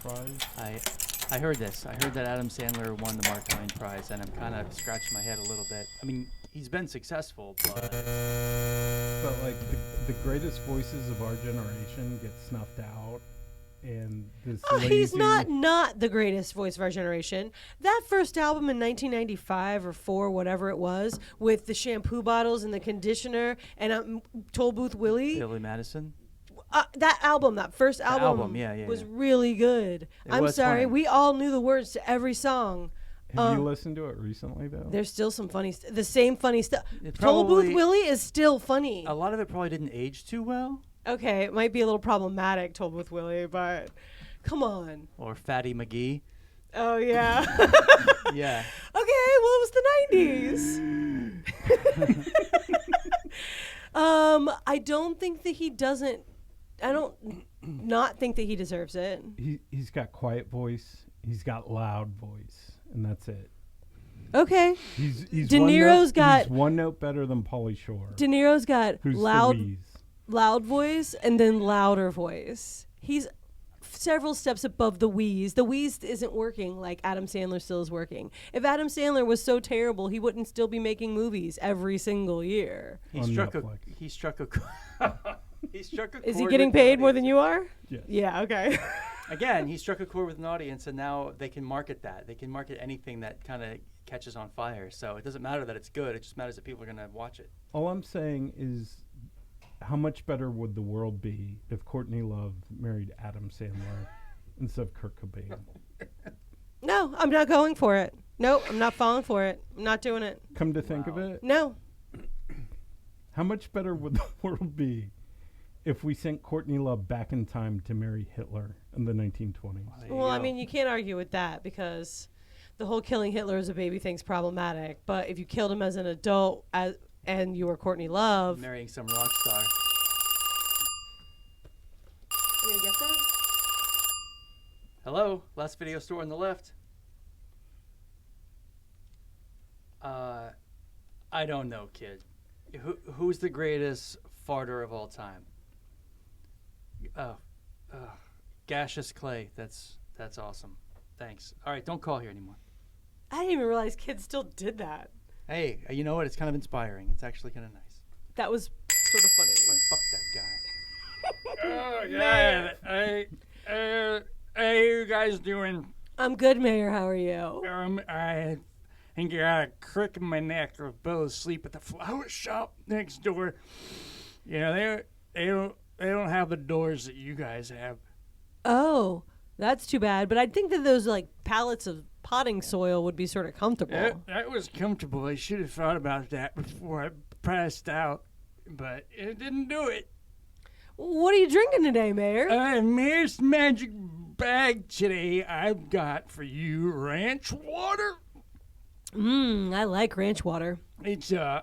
Prize? I heard this. I heard that Adam Sandler won the Mark Twain Prize, and I'm kind of scratching my head a little bit. I mean, he's been successful, but like the greatest voices of our generation get snuffed out, and this. He's not the greatest voice of our generation. That first album in 1995 or 4, whatever it was, with the shampoo bottles and the conditioner and Toll Booth Willie. Billy Madison. That first album, was really good. I'm sorry, we all knew the words to every song. Have you listened to it recently, though? There's still some funny the same funny stuff. Toll Booth Willie is still funny. A lot of it probably didn't age too well. Okay, it might be a little problematic, Toll Booth Willie, but come on. Or Fatty McGee. Oh, yeah. Yeah. Okay, well, it was the 90s. I don't think that he doesn't. I don't not think that he deserves it. He's got quiet voice. He's got loud voice, and that's it. Okay. He's De Niro's got he's one note better than Pauly Shore. De Niro's got loud voice and then louder voice. He's several steps above the wheeze. The wheeze isn't working like Adam Sandler still is working. If Adam Sandler was so terrible, he wouldn't still be making movies every single year. He struck a Is he getting paid more than you are? Yes. Yeah, okay. Again, he struck a chord with an audience, and now they can market that. They can market anything that kind of catches on fire. So it doesn't matter that it's good. It just matters that people are going to watch it. All I'm saying is, how much better would the world be if Courtney Love married Adam Sandler instead of Kurt Cobain? No, I'm not going for it. Nope, I'm not falling for it. I'm not doing it. Come to think of it, no. How much better would the world be if we sent Courtney Love back in time to marry Hitler in the 1920s? Well, I mean, you can't argue with that because the whole killing Hitler as a baby thing's problematic. But if you killed him as an adult and you were Courtney Love. Marrying some rock star. You gonna get that? Hello, last video store on the left. I don't know, kid. Who's the greatest farter of all time? Gaseous Clay. That's awesome. Thanks. All right, don't call here anymore. I didn't even realize kids still did that. Hey, you know what? It's kind of inspiring. It's actually kind of nice. That was sort of funny. Fuck that guy. Oh, yeah. Hey, you guys doing? I'm good, Mayor. How are you? I think I got a crick in my neck or fell asleep at the flower shop next door. You know, they don't have the doors that you guys have. Oh, that's too bad. But I'd think that those like pallets of potting soil would be sort of comfortable. That was comfortable. I should have thought about that before I passed out, but it didn't do it. What are you drinking today, Mayor? Mayor's Magic Bag today. I've got for you ranch water. I like ranch water. It's an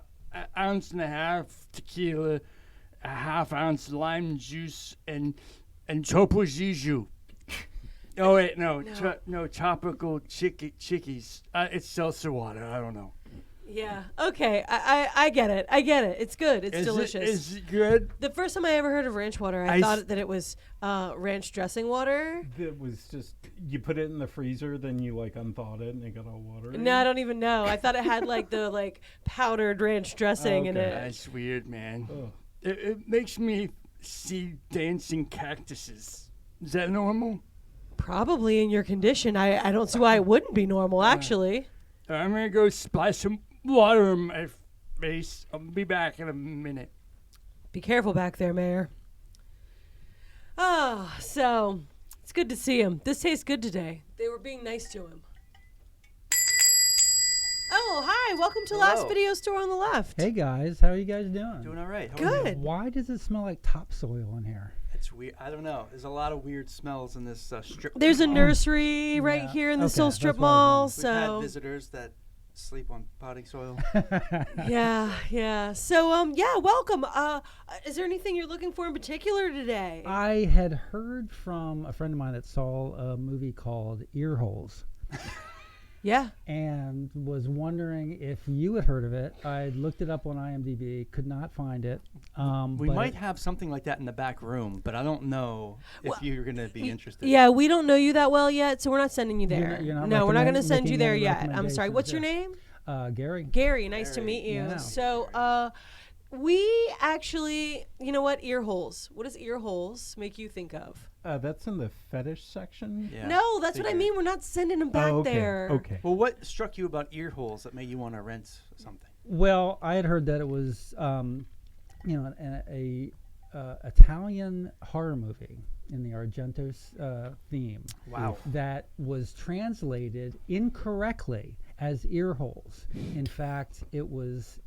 ounce and a half tequila, a half ounce lime juice, and Topo Ziju. Oh wait, no, tropical chickies. It's seltzer water. I don't know. Yeah. Okay. I get it. It's good. It's delicious. Is it good? The first time I ever heard of ranch water, I thought that it was ranch dressing water. It was just, you put it in the freezer, then you like unthawed it and it got all watery. No, I don't even know. I thought it had like the powdered ranch dressing in it. That's weird, man. It makes me see dancing cactuses. Is that normal? Probably in your condition. I don't see why it wouldn't be normal, actually. I'm going to go splash some water on my face. I'll be back in a minute. Be careful back there, Mayor. Oh, so it's good to see him. This tastes good today. They were being nice to him. Oh, hi. Welcome to Last Video Store on the Left. Hey, guys. How are you guys doing? Doing all right. Good. Why does it smell like topsoil in here? It's weird. I don't know. There's a lot of weird smells in this strip. There's a nursery right here in this little strip mall. We've had visitors that sleep on potting soil. Yeah. So, welcome. Is there anything you're looking for in particular today? I had heard from a friend of mine that saw a movie called Earholes. Yeah. and was wondering if you had heard of it. I looked it up on IMDb, could not find it. We but might have something like that in the back room, but I don't know if you're going to be interested. Yeah, we don't know you that well yet, so we're not sending you You're there. not- you're not no, we're not going to recommend- send you making there any yet. I'm sorry. What's your name? Gary. Gary. Nice to meet you. Yeah. So, we actually, you know what? Ear holes. What does ear holes make you think of? That's in the fetish section. Yeah, No, that's what I figured. mean. We're not sending them back okay. there. Okay. Well, what struck you about ear holes that made you want to rent something? Well, I had heard that it was, a Italian horror movie in the Argento's theme. Wow. That was translated incorrectly as ear holes. In fact, it was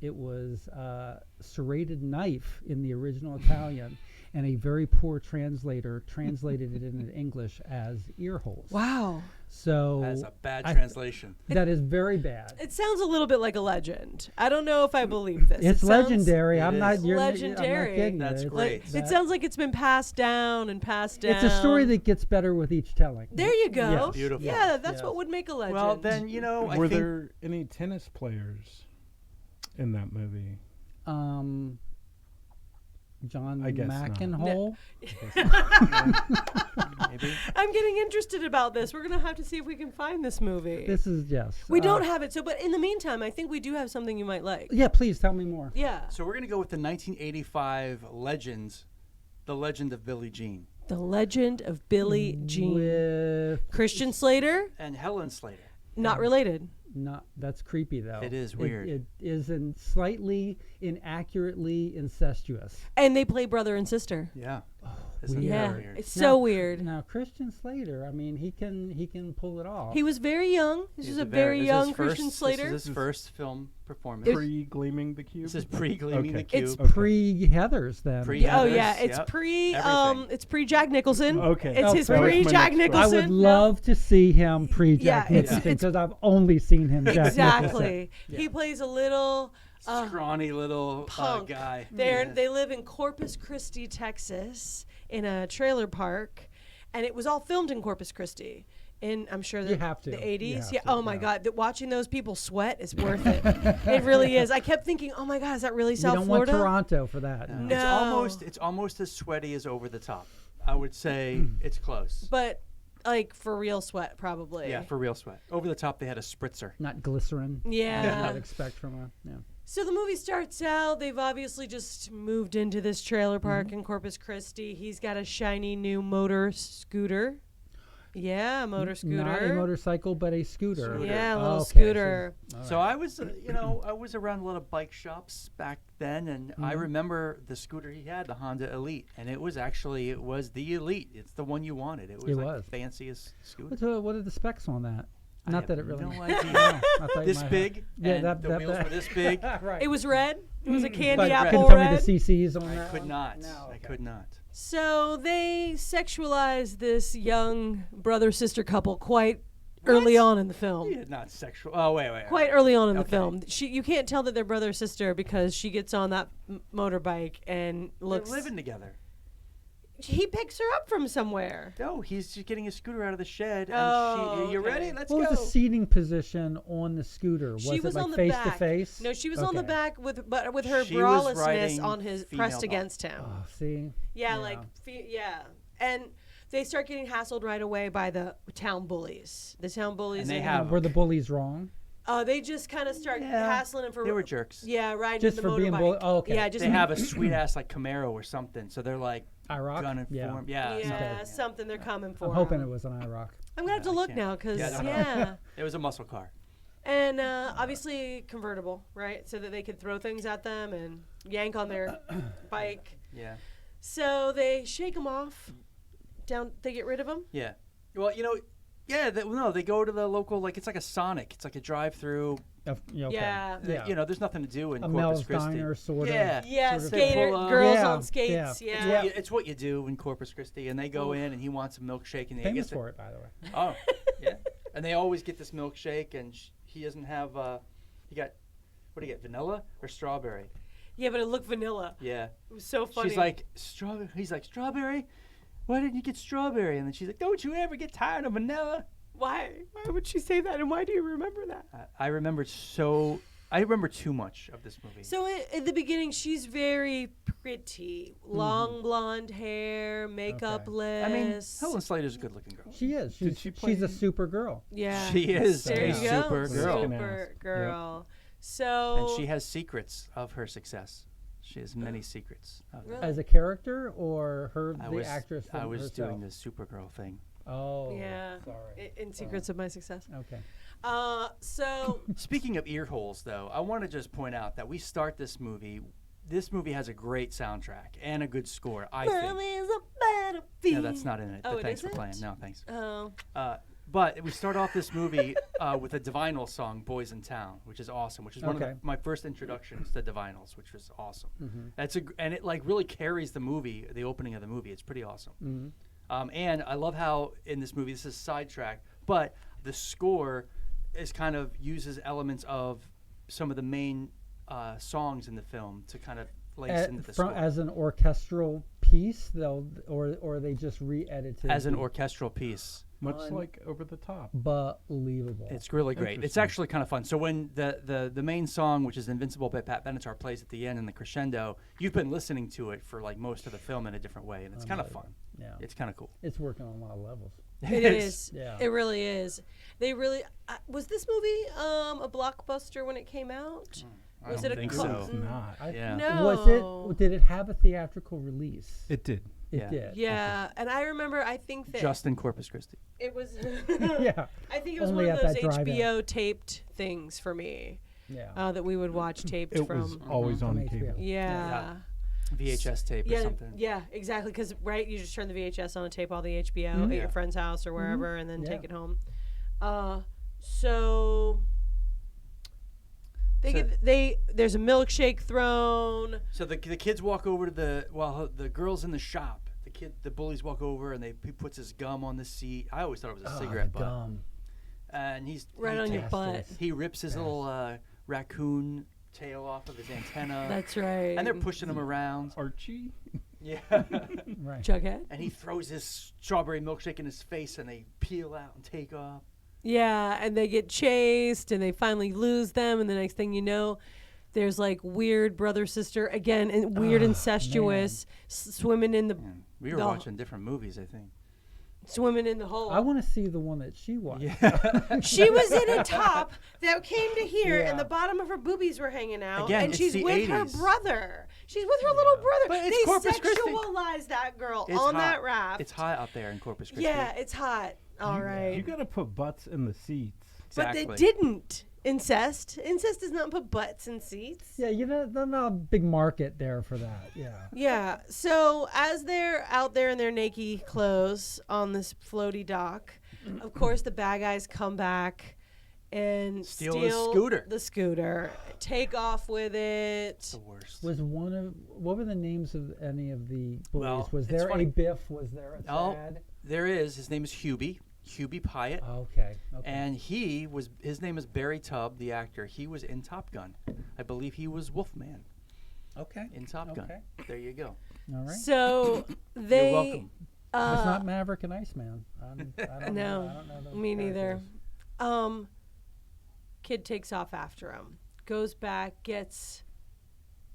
serrated knife in the original Italian, and a very poor translator translated it into English as ear holes. Wow. So That's a bad I- translation. that is very bad. It sounds a little bit like a legend. I don't know if I believe this. It's It sounds- legendary. It I'm is. not. You're, Legendary. I'm not kidding. That's you. great. It sounds like it's been passed down and passed down. It's a story that gets better with each telling. There you go. Yes. Beautiful. Yeah, that's Yes. what would make a legend. Well, then, I Were think there any tennis players in that movie? John I guess not. McEnhole. maybe. I'm getting interested about this. We're gonna have to see if we can find this movie. This is yes. we don't have it. So, but in the meantime, I think we do have something you might like. Yeah, please tell me more. Yeah. So we're going to go with the 1985 Legends, The Legend of Billie Jean, The Legend of Billie Jean. With Christian Slater, and Helen Slater. not related. not that's creepy though. It is weird. It is slightly inaccurately incestuous. And they play brother and sister. Yeah. Oh, Isn't that Yeah. weird? It's Now- so weird. Now Christian Slater, I mean, he can pull it off. He was very young. This He's is a very this is young his Christian first- Slater. This is his first film performance. Pre-gleaming the cube. This is pre-gleaming the Okay. cube. It's Okay. pre Heathers then. Pre- Yeah, oh Heathers, yeah, it's yep. pre Everything. it's pre Jack Nicholson. Okay. It's Oh, his that was pre my Jack next Nicholson. I would No. love to see him pre Jack Yeah, it's- Nicholson it's- because I've only seen him Jack Nicholson. Exactly. He plays a little Scrawny little punk guy. They live in Corpus Christi, Texas, in a trailer park, and it was all filmed in Corpus Christi. In I'm sure You have to. the You 80s. have Yeah. to, Oh my yeah. God, watching those people sweat is worth it. It really is. I kept thinking, oh my God, is that really You South don't Florida? want Toronto for that. No. It's almost as sweaty as Over the Top. I would say it's close. But like for real sweat, probably. Yeah, for real sweat. Over the Top, they had a spritzer. Not glycerin. Yeah. I'd expect from a yeah. So the movie starts out, they've obviously just moved into this trailer park in Corpus Christi. He's got a shiny new motor scooter. Yeah, a motor scooter. Not a motorcycle, but a scooter. Scooter. Yeah, a little Okay, scooter. So I was, I was around a lot of bike shops back then, and I remember the scooter he had, the Honda Elite, and it was the Elite. It's the one you wanted. It was It like was. the fanciest scooter. What are the specs on that? I Not have that it really. no idea. I thought you This might have. big, Yeah, and that the wheels were this big. right. It was red. It was a candy But apple couldn't tell red. me the CCs on I that. could one? not. No, I okay. could not. So they sexualize this young brother-sister couple quite early on in the film. Yeah, not sexual. Oh, wait. Quite early on in the Okay. film. You can't tell that they're brother or sister because she gets on that motorbike and looks. They're living together. He picks her up from somewhere. No, he's just getting his scooter out of the shed. And Oh, you okay. ready? Let's What go. was the seating position on the scooter? She was it like on the face back. to face? No, she was on the Okay. back with her She was bralessness riding on his female pressed dog. against him. Oh, see. Yeah, yeah. And they start getting hassled right away by the town bullies. The town bullies. And they in- have- Were the bullies wrong? They just kind of start Yeah, hassling him for. they were jerks. Yeah, riding Just the for being motorbike. bully- oh, okay. Yeah, just They have a sweet ass like Camaro or something, so they're like IROC? gunning for him. Yeah, yeah, something. something they're coming for. I'm hoping him. it was an IROC. I'm gonna have to I look can't- now because Yeah, I don't know. yeah. It was a muscle car. And obviously convertible, right? So that they could throw things at them and yank on their bike. Yeah. So they shake them off. They get rid of them. Yeah. Well, they go to the local, it's like a Sonic. It's like a drive-through. Okay. Yeah. Yeah. There's nothing to do in A Corpus Mel's Christi. Diner sort of. Yeah. Yeah, sort of skater pull up. girls Yeah, on skates. yeah. Yeah. It's what you do in Corpus Christi, and they go in, and he wants a milkshake, and he Famous gets for it, by the way. Oh, yeah. And they always get this milkshake, and he doesn't have. He got, what do you get? Vanilla or strawberry? Yeah, but it looked vanilla. Yeah. It was so funny. She's like strawberry. He's like strawberry. Why didn't you get strawberry? And then she's like, don't you ever get tired of vanilla? Why? Why would she say that? And why do you remember that? I remember too much of this movie. So in the beginning, she's very pretty. Long blonde hair, makeup less. I mean, Helen Slater's a good-looking girl. She is. Did she play- She's a super girl. Yeah. She is There a you go. Supergirl. Supergirl. So. And she has secrets of her success. She has many secrets. Really? As a character or actress I was herself? doing the Supergirl thing. Oh. Yeah. Sorry. In Secrets of My Success. Okay. So. Speaking of ear holes, though, I want to just point out that we start this movie. This movie has a great soundtrack and a good score, I think. Is a battlefield. No, that's not in it. Oh, but it thanks for isn't? playing. No, thanks. Oh. But we start off this movie with a Divinyl song, "Boys in Town," which is awesome. Which is one of my first introductions to Divinyls, which was awesome. And it like really carries the movie, the opening of the movie. It's pretty awesome. And I love how in this movie, this is sidetracked, but the score is kind of uses elements of some of the main songs in the film to kind of lace into the score. As an orchestral piece, or they just re-edited As an orchestral piece. Much like Over the Top. Believable. It's really great. It's Interesting. actually kind of fun. So when the main song, which is Invincible by Pat Benatar, plays at the end in the crescendo, you've been listening to it for like most of the film in a different way, and it's kind of fun. Yeah. It's kind of cool. It's working on a lot of levels. It is. Yeah. It really is. They really was this movie a blockbuster when it came out? Was it a think cult? so. It's not. Yeah. No. Did it have a theatrical release? It did. It Yeah. did. Yeah, and I remember. I think that Just in Corpus Christi. it was. Yeah. I think it was Only one of at those that drive-in. HBO taped things for me. Yeah. That we would watch taped It from. was always on From cable. HBO. Yeah. VHS tape or something. Yeah, exactly. Because you just turn the VHS on and tape all the HBO at your friend's house or wherever, and then take it home. So there's a milkshake thrown. So the kids walk over to the girls in the shop. The bullies walk over and he puts his gum on the seat. I always thought it was a cigarette butt. Gum. And Right on your butt. He rips his little raccoon tail off of his antenna. That's right. And they're pushing him around. Archie? Yeah. Right. Jughead. And he throws his strawberry milkshake in his face and they peel out and take off. Yeah, and they get chased and they finally lose them, and the next thing you know, there's like weird brother sister again, and weird incestuous swimming in the We were watching different movies, I think. swimming in the hole. I want to see the one that she watched. She was in a top that came to here, Yeah. and the bottom of her boobies were hanging out. Again, and it's she's the with her 80s. brother. She's with her little brother. But it's they Corpus Christi. sexualized that girl It's on hot. that raft. It's hot out there in Corpus Christi. Yeah, it's hot. All right. You got to put butts in the seats. Exactly. But they didn't. Incest does not put butts in seats. Yeah, there's not a big market there for that. Yeah. Yeah. So as they're out there in their naked clothes on this floaty dock, of course the bad guys come back and Steal his scooter. The scooter, take off with it. The worst. What were the names of any of the bullies? Well, was it's there funny. a Biff? Was there a Oh, Chad? there is. His name is Hubie Pyatt. Okay. And his name is Barry Tubb, the actor. He was in Top Gun. I believe he was Wolfman Okay. in Top Gun. Okay. There you go. All right. So they. You're welcome. It's not Maverick and Iceman. I don't know. I don't know those Me neither. characters. Kid takes off after him. Goes back, gets.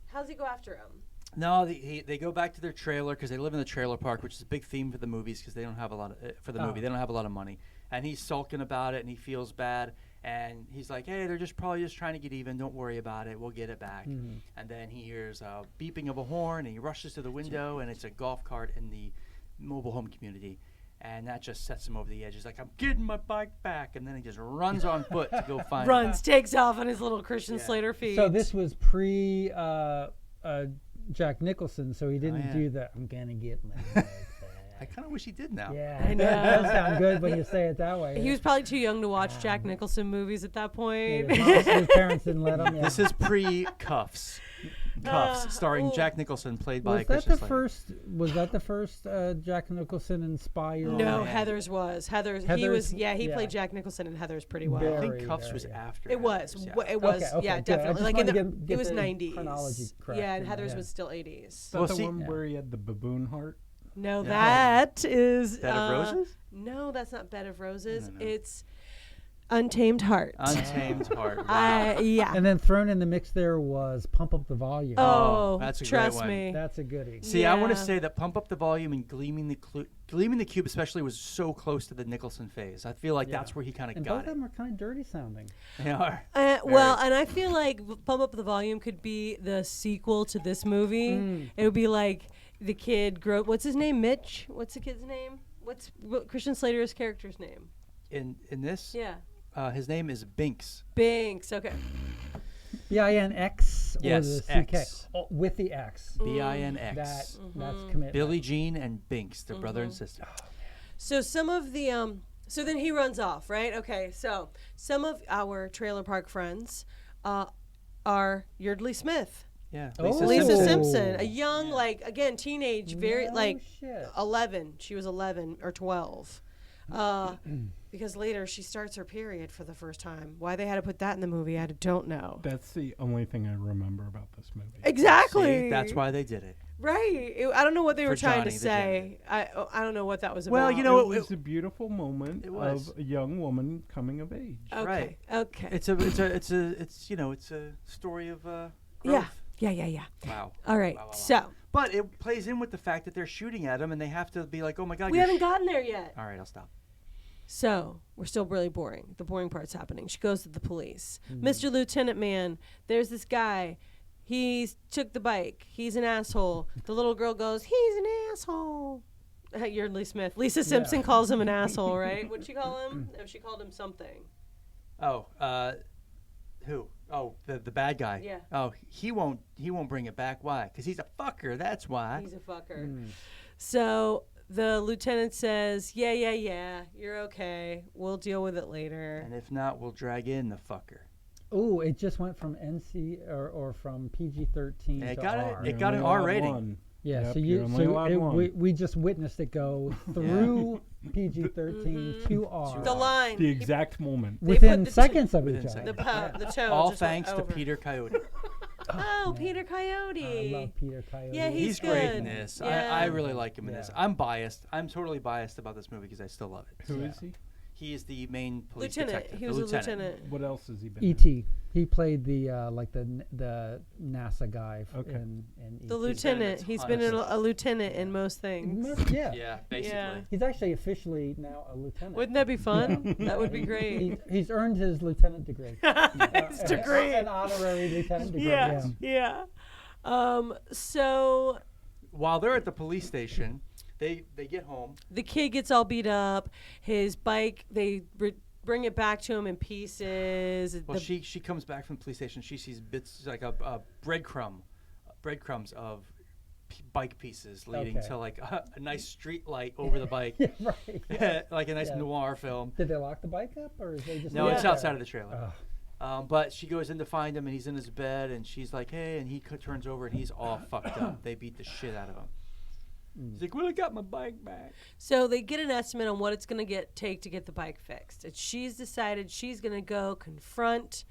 How's he go after him? No, they go back to their trailer because they live in the trailer park, which is a big theme for the movies because they don't have a lot of movie. They don't have a lot of money, and he's sulking about it and he feels bad. And he's like, "Hey, they're probably just trying to get even. Don't worry about it. We'll get it back." Mm-hmm. And then he hears a beeping of a horn, and he rushes to the window, and it's a golf cart in the mobile home community. And that just sets him over the edge. He's like, "I'm getting my bike back," and then he just runs on foot to go find it. Takes off on his little Christian Slater feet. So this was pre Jack Nicholson, so he didn't yeah. do that. I'm gonna get my bike back. I kind of wish he did now. Yeah, I know. That does sound good when you say it that way. He was probably too young to watch Jack Nicholson movies at that point. His parents didn't let him. Yeah. This is pre-Cuffs. Cuffs, starring Jack Nicholson, played by Was that Christian the Slater. first? Was that the first Jack Nicholson inspired? No, man. Heather's was. He Heather's- played Jack Nicholson in Heather's pretty well. Very, I think Cuffs was very, yeah. after. It was. Heathers, yeah. It was. Okay, Yeah, good. I definitely. just Like wanted to it get was the 90s. chronology correct, Yeah, and you know, Heather's yeah. was still 80s. Is that Well, the see- one where he had the baboon heart? No, that is Bed of Roses? No, that's not Bed of Roses. No. It's Untamed Heart. Untamed Heart. Wow. Yeah. And then thrown in the mix there was Pump Up the Volume. Oh, that's a great trust one. me. That's a goodie. See, I want to Yeah. say that Pump Up the Volume and Gleaming the Cube especially was so close to the Nicholson phase. I feel like that's where he kind of And both got of it. them are kind of dirty sounding. They are. Well, and I feel like Pump Up the Volume could be the sequel to this movie. It would be like the kid what's his name? Mitch? What's the kid's name? What's Christian Slater's character's name? In this? Yeah. His name is Binks. Binks. Okay. B-I-N-X or Yes, the C-K? X. Oh, with the X. B-I-N-X. That's commitment. Billie Jean and Binks, their brother and sister. So some of the so then he runs off, right? Okay. So some of our trailer park friends are Yeardley Smith, Yeah. Lisa Oh. Simpson, a young again teenage, very No shit. 11. She was 11 or 12. Because later she starts her period for the first time. Why they had to put that in the movie, I don't know. That's the only thing I remember about this movie. Exactly. See, that's why they did it. Right. I don't know what they were For trying Johnny to the say. I don't know what that was Well, about. you know, It was a beautiful moment It was. of a young woman coming of age. Okay. right. Okay. It's a story of growth. Yeah. Wow. All right. Wow. So But it plays in with the fact that they're shooting at him and they have to be like, oh my God. we you're haven't gotten there yet. All right, I'll stop. So we're still really boring. The boring part's happening. She goes to the police. Mr. Lieutenant Man, there's this guy. He took the bike. He's an asshole. The little girl goes, he's an asshole. Yeardley Smith. Lisa Simpson calls him an asshole, right? What'd she call him? No, she called him something. Oh, who? Oh, the bad guy. Yeah. Oh, he won't bring it back. Why? Because he's a fucker. That's why. He's a fucker. So the lieutenant says, yeah, you're okay. We'll deal with it later. And if not, we'll drag in the fucker. Oh, it just went from NC or from PG-13 It to got R. it got an R rating. One. Yeah, Yep, so you're only allowed one. we just witnessed it go through PG-13 to R. The line. The exact moment. They Within put the seconds of within each other. seconds. the tone. All just went thanks to over. Peter Coyote. Oh, Peter Coyote. I love Peter Coyote. Yeah, He's good. great in this. Yeah. I really like him in this. Yeah. I'm biased. I'm totally biased about this movie because I still love it. Who is he? He is the main police Lieutenant. detective. He the was a lieutenant. What else has he been? E.T. He played the the NASA guy Okay. in E.T. The lieutenant. He's been a lieutenant in most things. Yeah. Yeah, basically. Yeah. He's actually officially now a lieutenant. Wouldn't that be fun? That would be great. He's earned his lieutenant degree. It's degree. An honorary lieutenant degree. Yeah. So While they're at the police station, they get home. the kid gets all beat up. His bike, they bring it back to him in pieces. Well, she comes back from the police station. She sees bits like a breadcrumbs of bike pieces leading Okay. to like a nice street light over the bike, Yeah, right. Yeah. like a nice Yeah. noir film. Did they lock the bike up, or is they just? No, leave it's it outside there? of the trailer. But she goes in to find him, and he's in his bed, and she's like, "Hey," and he turns over, and he's all fucked up. They beat the shit out of him. He's like, "Well, I got my bike back." So they get an estimate on what it's going to take to get the bike fixed. And she's decided she's going to go confront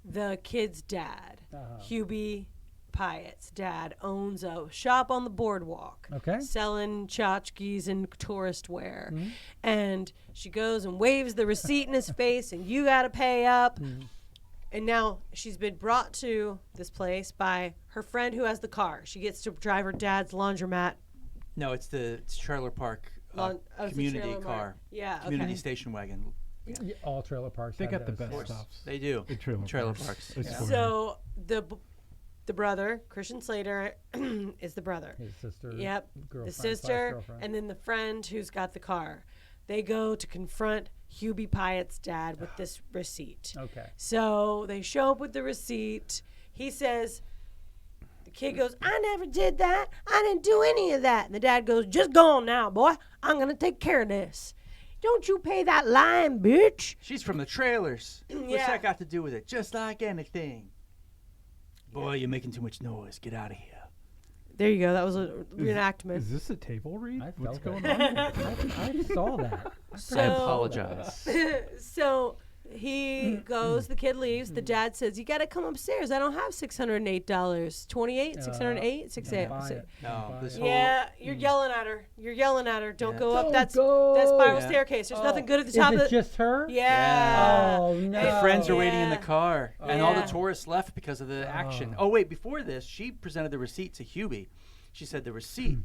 the kid's dad. Hubie Pyatt's dad owns a shop on the boardwalk. Okay. Selling tchotchkes and tourist wear. And she goes and waves the receipt in his face, and you got to pay up. And now she's been brought to this place by her friend who has the car. She gets to drive her dad's laundromat. No, it's trailer park It's a community trailer car. mark. Yeah, Community okay. station wagon. Yeah, all trailer parks. They have got the those. best stuff. They do. The trailer parks. I swear. So the brother, Christian Slater, is the brother. His sister. Yep. Girlfriend, The slash sister, girlfriend. and then the friend who's got the car. They go to confront Hubie Pyatt's dad with this receipt. Okay. So they show up with the receipt. He says, the kid goes, "I never did that. I didn't do any of that." And the dad goes, "Just go on now, boy. I'm going to take care of this. Don't you pay that line, bitch." She's from the trailers. What's Yeah. that got to do with it? Just like anything. Boy, you're making too much noise. Get out of here. There you go. That was a reenactment. Is this a table read? I What's felt going it. on? I saw that. I apologize. So He goes, the kid leaves. The dad says, you got to come upstairs. I don't have $608. 28? 608? 608. No. Yeah, you're yelling at her. You're yelling at her. Don't go up that spiral staircase. There's nothing good at the top Is of it just her? Yeah. Oh, no. Her friends are waiting in the Yeah. car, and all the Yeah. tourists left because of the action. Oh, wait, before this, she presented the receipt to Hubie. She said, the receipt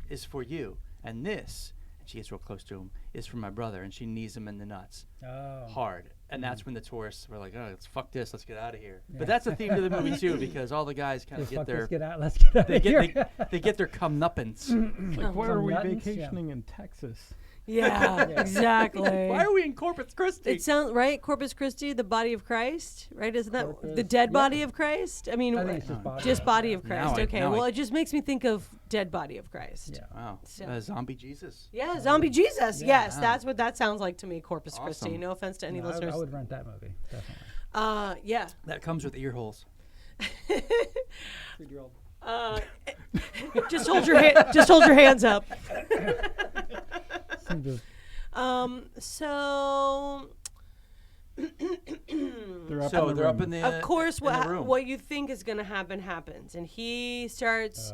is for you, and this, and she gets real close to him, is for my brother, and she knees him in the nuts. Hard. And that's when the tourists were like, oh, let's fuck this, let's get out of here. But that's the theme of the movie, too, because all the guys kind of get their... Let's get out. Let's get out They of here. get, they get their comeuppance. Like, why are we Nuttons? vacationing in Texas? Yeah, exactly. Why are we in Corpus Christi? It sounds right. Corpus Christi, the body of Christ, right? Isn't that Corpus, the dead yeah. body of Christ? I mean, I think it's just body. just body of Now Christ. I- Okay. now Well, I- it just makes me think of dead body of Christ. Yeah. Wow. So- Zombie Jesus. Yeah, zombie Jesus. Yeah. Yes, Wow. that's what that sounds like to me. Corpus Christi. Awesome. No offense to any No, listeners. I would rent that movie, definitely. Yeah. That comes with ear holes. Just hold your just hold your hands up. Seemed to- So. They're up So in the they're up room. in the Of course, in the room. what you think is going to happen happens, and he starts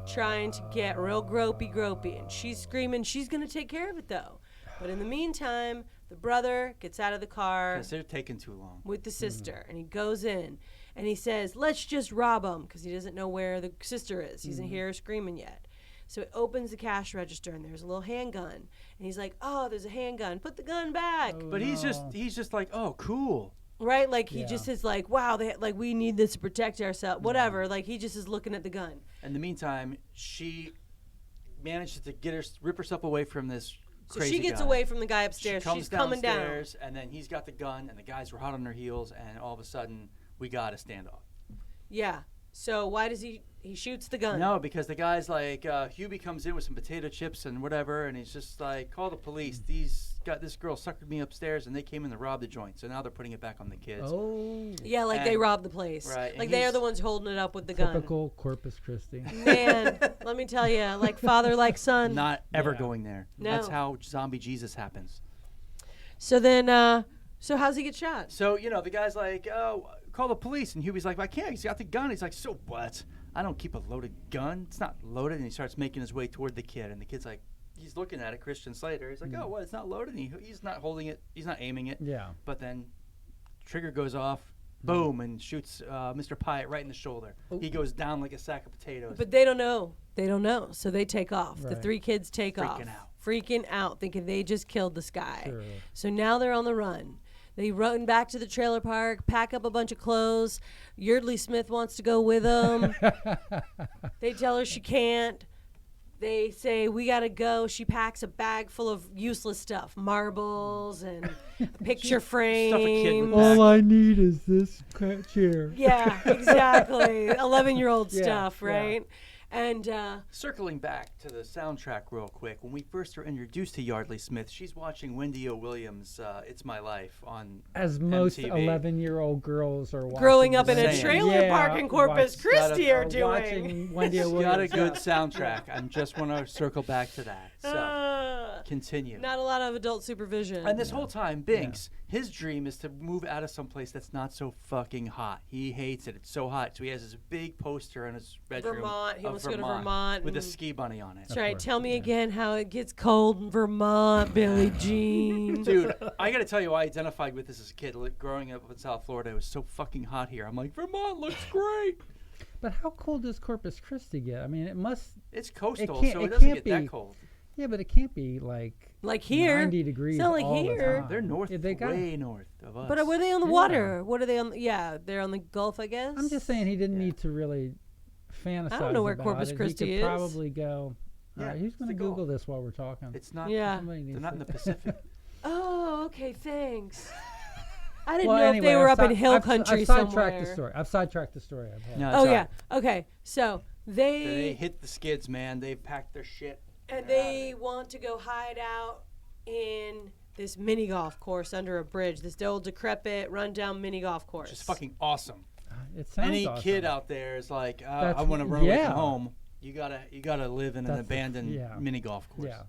trying to get real gropey, and she's screaming. She's going to take care of it though, but in the meantime, the brother gets out of the car 'Cause they're taking too long. with the sister, and he goes in, and he says, "Let's just rob him," because he doesn't know where the sister is. He doesn't hear her screaming yet. So he opens the cash register, and there's a little handgun, and he's like, "Oh, there's a handgun. Put the gun back." But he's just like, oh, cool. Right? Like, he Yeah. just is like, wow, like, we need this to protect ourselves. Whatever. Like, he just is looking at the gun. In the meantime, she manages to rip herself away from this So crazy she gets guy. away from the guy She upstairs. comes She's coming down. downstairs, and then he's got the gun, and the guys were hot on their heels, and all of a sudden, we got a standoff. Yeah. So why does he shoots the gun? No, because the guy's like, Hubie comes in with some potato chips and whatever, and he's just like, call the police. This girl suckered me upstairs, and they came in to rob the joint. So now they're putting it back on the kids. Oh, Yeah, like they And- robbed the place. Right, and Like they are he's- the ones holding it up with the gun. typical Corpus Christi. Man, let me tell you, like father, like son. Not ever Yeah. going there. No. That's how zombie Jesus happens. So then, so how's he get shot? So, the guy's like, oh, call the police. And Hubie's like, I can't. He's got the gun. He's like, so what? I don't keep a loaded gun. It's not loaded. And he starts making his way toward the kid. And the kid's like, he's looking at it, Christian Slater. He's like, oh, what? It's not loaded. And he's not holding it. He's not aiming it. Yeah. But then trigger goes off, boom, and shoots Mr. Pyatt right in the shoulder. He goes down like a sack of potatoes. But they don't know. They don't know. So they take off. The Right. three kids take off. Freaking out, thinking they just killed this guy. Sure. So now they're on the run. They run back to the trailer park, pack up a bunch of clothes. Yeardley Smith wants to go with them. They tell her she can't. They say, we got to go. She packs a bag full of useless stuff, marbles and a picture frame. Stuff a kid would pack. All I need is this chair. Yeah, exactly. 11-year-old Yeah, stuff, yeah. right? And Circling back to the soundtrack real quick, when we first are introduced to Yardley Smith, she's watching Wendy O. Williams' It's My Life on As most MTV. 11-year-old girls are watching. growing up in a Same. trailer park in Corpus watch- Christi are doing. watching Wendy O. She's Williams. got a good soundtrack. I just want to circle back to that. So, continue. Not a lot of adult supervision. And this whole time, Binks, his dream is to move out of someplace that's not so fucking hot. He hates it. It's so hot. So he has this big poster in his bedroom. Vermont. He of wants to go to Vermont. with a and- ski bunny on it. That's right. course, Tell me again how it gets cold in Vermont, Billie Jean. Dude, I got to tell you, I identified with this as a kid. Growing up in South Florida, it was so fucking hot here. I'm like, Vermont looks great. But how cold does Corpus Christi get? I mean, it must. It's coastal, can't- so it it doesn't can't get that be- cold. Yeah, but it can't be like here. 90 degrees. It's not like all the here. time. They're north, Yeah, they got- way north of us. But were they on the Yeah. water? What are they on? Yeah, they're on the Gulf, I guess. I'm just saying he didn't need to really fantasize. I don't know where about Corpus it. Christi he is. could probably go. Yeah, All right, who's it's going to the Gulf. Google this while we're talking? It's not. Yeah. Somebody They're needs not in to- the Pacific. Oh, okay. Thanks. I didn't Well, know anyway, if they were I've up in si- hill I've- country I've sidetracked somewhere. the story. I've sidetracked the story. No, Oh it's yeah. Okay. So They they hit the skids, man. They've packed their shit. and they want to go hide out in this mini golf course under a bridge. This old decrepit, rundown mini golf course. Which is fucking awesome. It sounds Any awesome. kid out there is like, I That's- want to run away yeah. from home. You gotta live in an That's the- abandoned yeah. mini golf course. Yeah.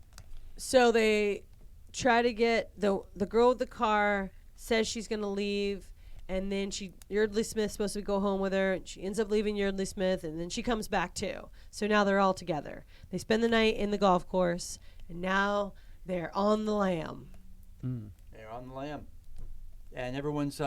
So they try to get the girl with the car says she's going to leave. And then Yeardley Smith's supposed to go home with her. And she ends up leaving Yeardley Smith. And then she comes back too. So now they're all together. They spend the night in the golf course. And now they're on the lam. They're on the lam. And everyone's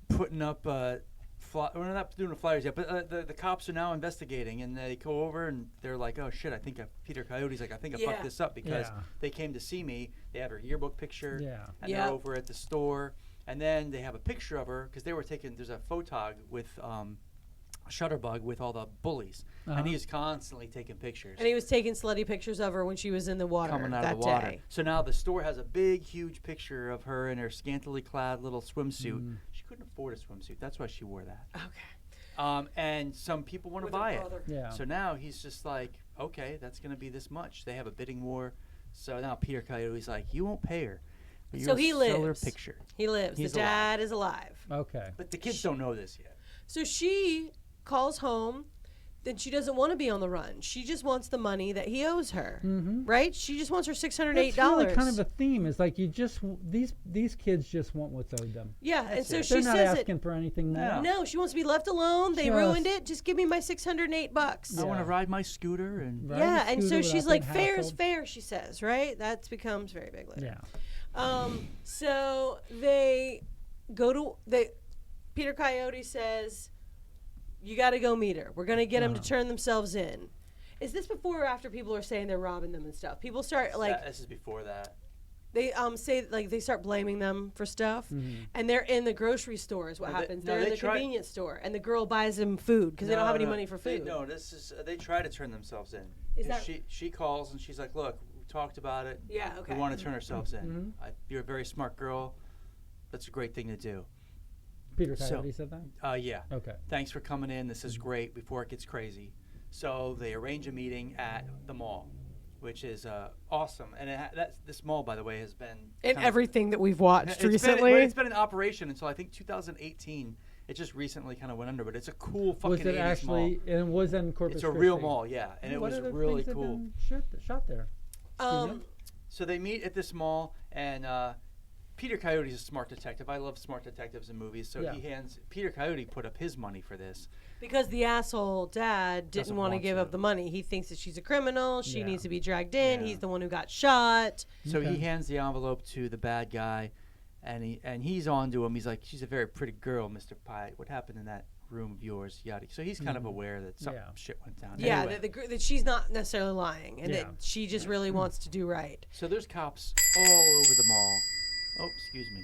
putting up, we're not doing the flyers yet, but the cops are now investigating. And they go over and they're like, oh shit, I think Peter Coyote's like, I think I fucked this up because they came to see me. They have her yearbook picture. Yeah. And they're over at the store. And then they have a picture of her because they were there's a photog with Shutterbug with all the bullies. And he's constantly taking pictures. And he was taking slutty pictures of her when she was in the water coming out of the water. So now the store has a big, huge picture of her in her scantily clad little swimsuit. She couldn't afford a swimsuit. That's why she wore that. Okay. And some people want to buy it. Yeah. So now he's just like, okay, that's going to be this much. They have a bidding war. So now Peter Coyote's like, you won't pay her. So he lives. Sell her picture. He lives. He's the dad is alive. Okay. But the kids don't know this yet. So she calls home. Then she doesn't want to be on the run. She just wants the money that he owes her. Right? She just wants her $608. That's really kind of a theme. Is like these kids just want what's owed them. Yeah, and so They're she not says asking for anything more. No, she wants to be left alone. They ruined it. Just give me my $608. I want to ride my scooter and and so she's like, fair is fair, she says, right? That becomes very big later. Yeah. So they go to Peter Coyote says, you got to go meet her. We're going to get them to turn themselves in. Is this before or after people are saying they're robbing them and stuff? People start like this is before that. They say like they start blaming them for stuff, and they're in the grocery store. Is what happens. They're in the convenience store, and the girl buys them food because they don't have any money for food. They try to turn themselves in. Is that she calls and she's like, look, we talked about it. Yeah, okay. We want to turn ourselves in. You're a very smart girl. That's a great thing to do. Peter Coyote said that? Yeah. Okay. Thanks for coming in. This is great before it gets crazy. So they arrange a meeting at the mall, which is awesome. And this mall, by the way, has been in everything that we've watched recently. It's been in operation until I think 2018. It just recently kind of went under, but it's a cool fucking 80s mall. And it was in Corpus It's a Christi. real mall, yeah. And it was really cool. Shot there. So they meet at this mall, and Peter Coyote's a smart detective. I love smart detectives in movies. So Peter Coyote put up his money for this. Because the asshole dad didn't want to give up the money. He thinks that she's a criminal. She needs to be dragged in. He's the one who got shot. So he hands the envelope to the bad guy, and he's on to him. He's like, she's a very pretty girl, Mr. Pye. What happened in that room of yours? Yada. So he's kind of aware that some shit went down. Yeah, anyway. that she's not necessarily lying, and that she just really wants to do right. So there's cops all over the mall. Oh, excuse me.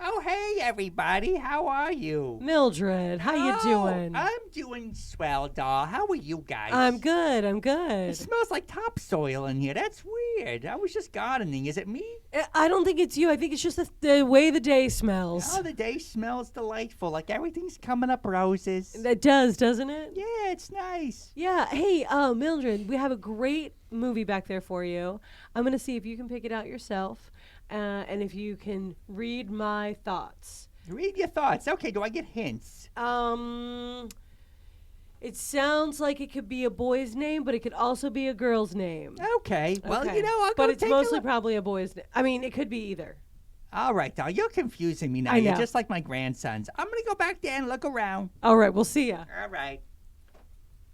Oh, hey, everybody. How are you? Mildred, how you doing? I'm doing swell, doll. How are you guys? I'm good. It smells like topsoil in here. That's weird. I was just gardening. Is it me? I don't think it's you. I think it's just the way the day smells. Oh, the day smells delightful. Like everything's coming up roses. It does, doesn't it? Yeah, it's nice. Yeah. Hey, Mildred, we have a great movie back there for you. I'm going to see if you can pick it out yourself. And if you can read my thoughts. Read your thoughts. Okay, do I get hints? It sounds like it could be a boy's name, but it could also be a girl's name. Okay. Well, I'll go But it's take mostly probably a boy's name. I mean, it could be either. All right, doll. You're confusing me now. I know. You're just like my grandsons. I'm going to go back there and look around. All right, we'll see ya. All right.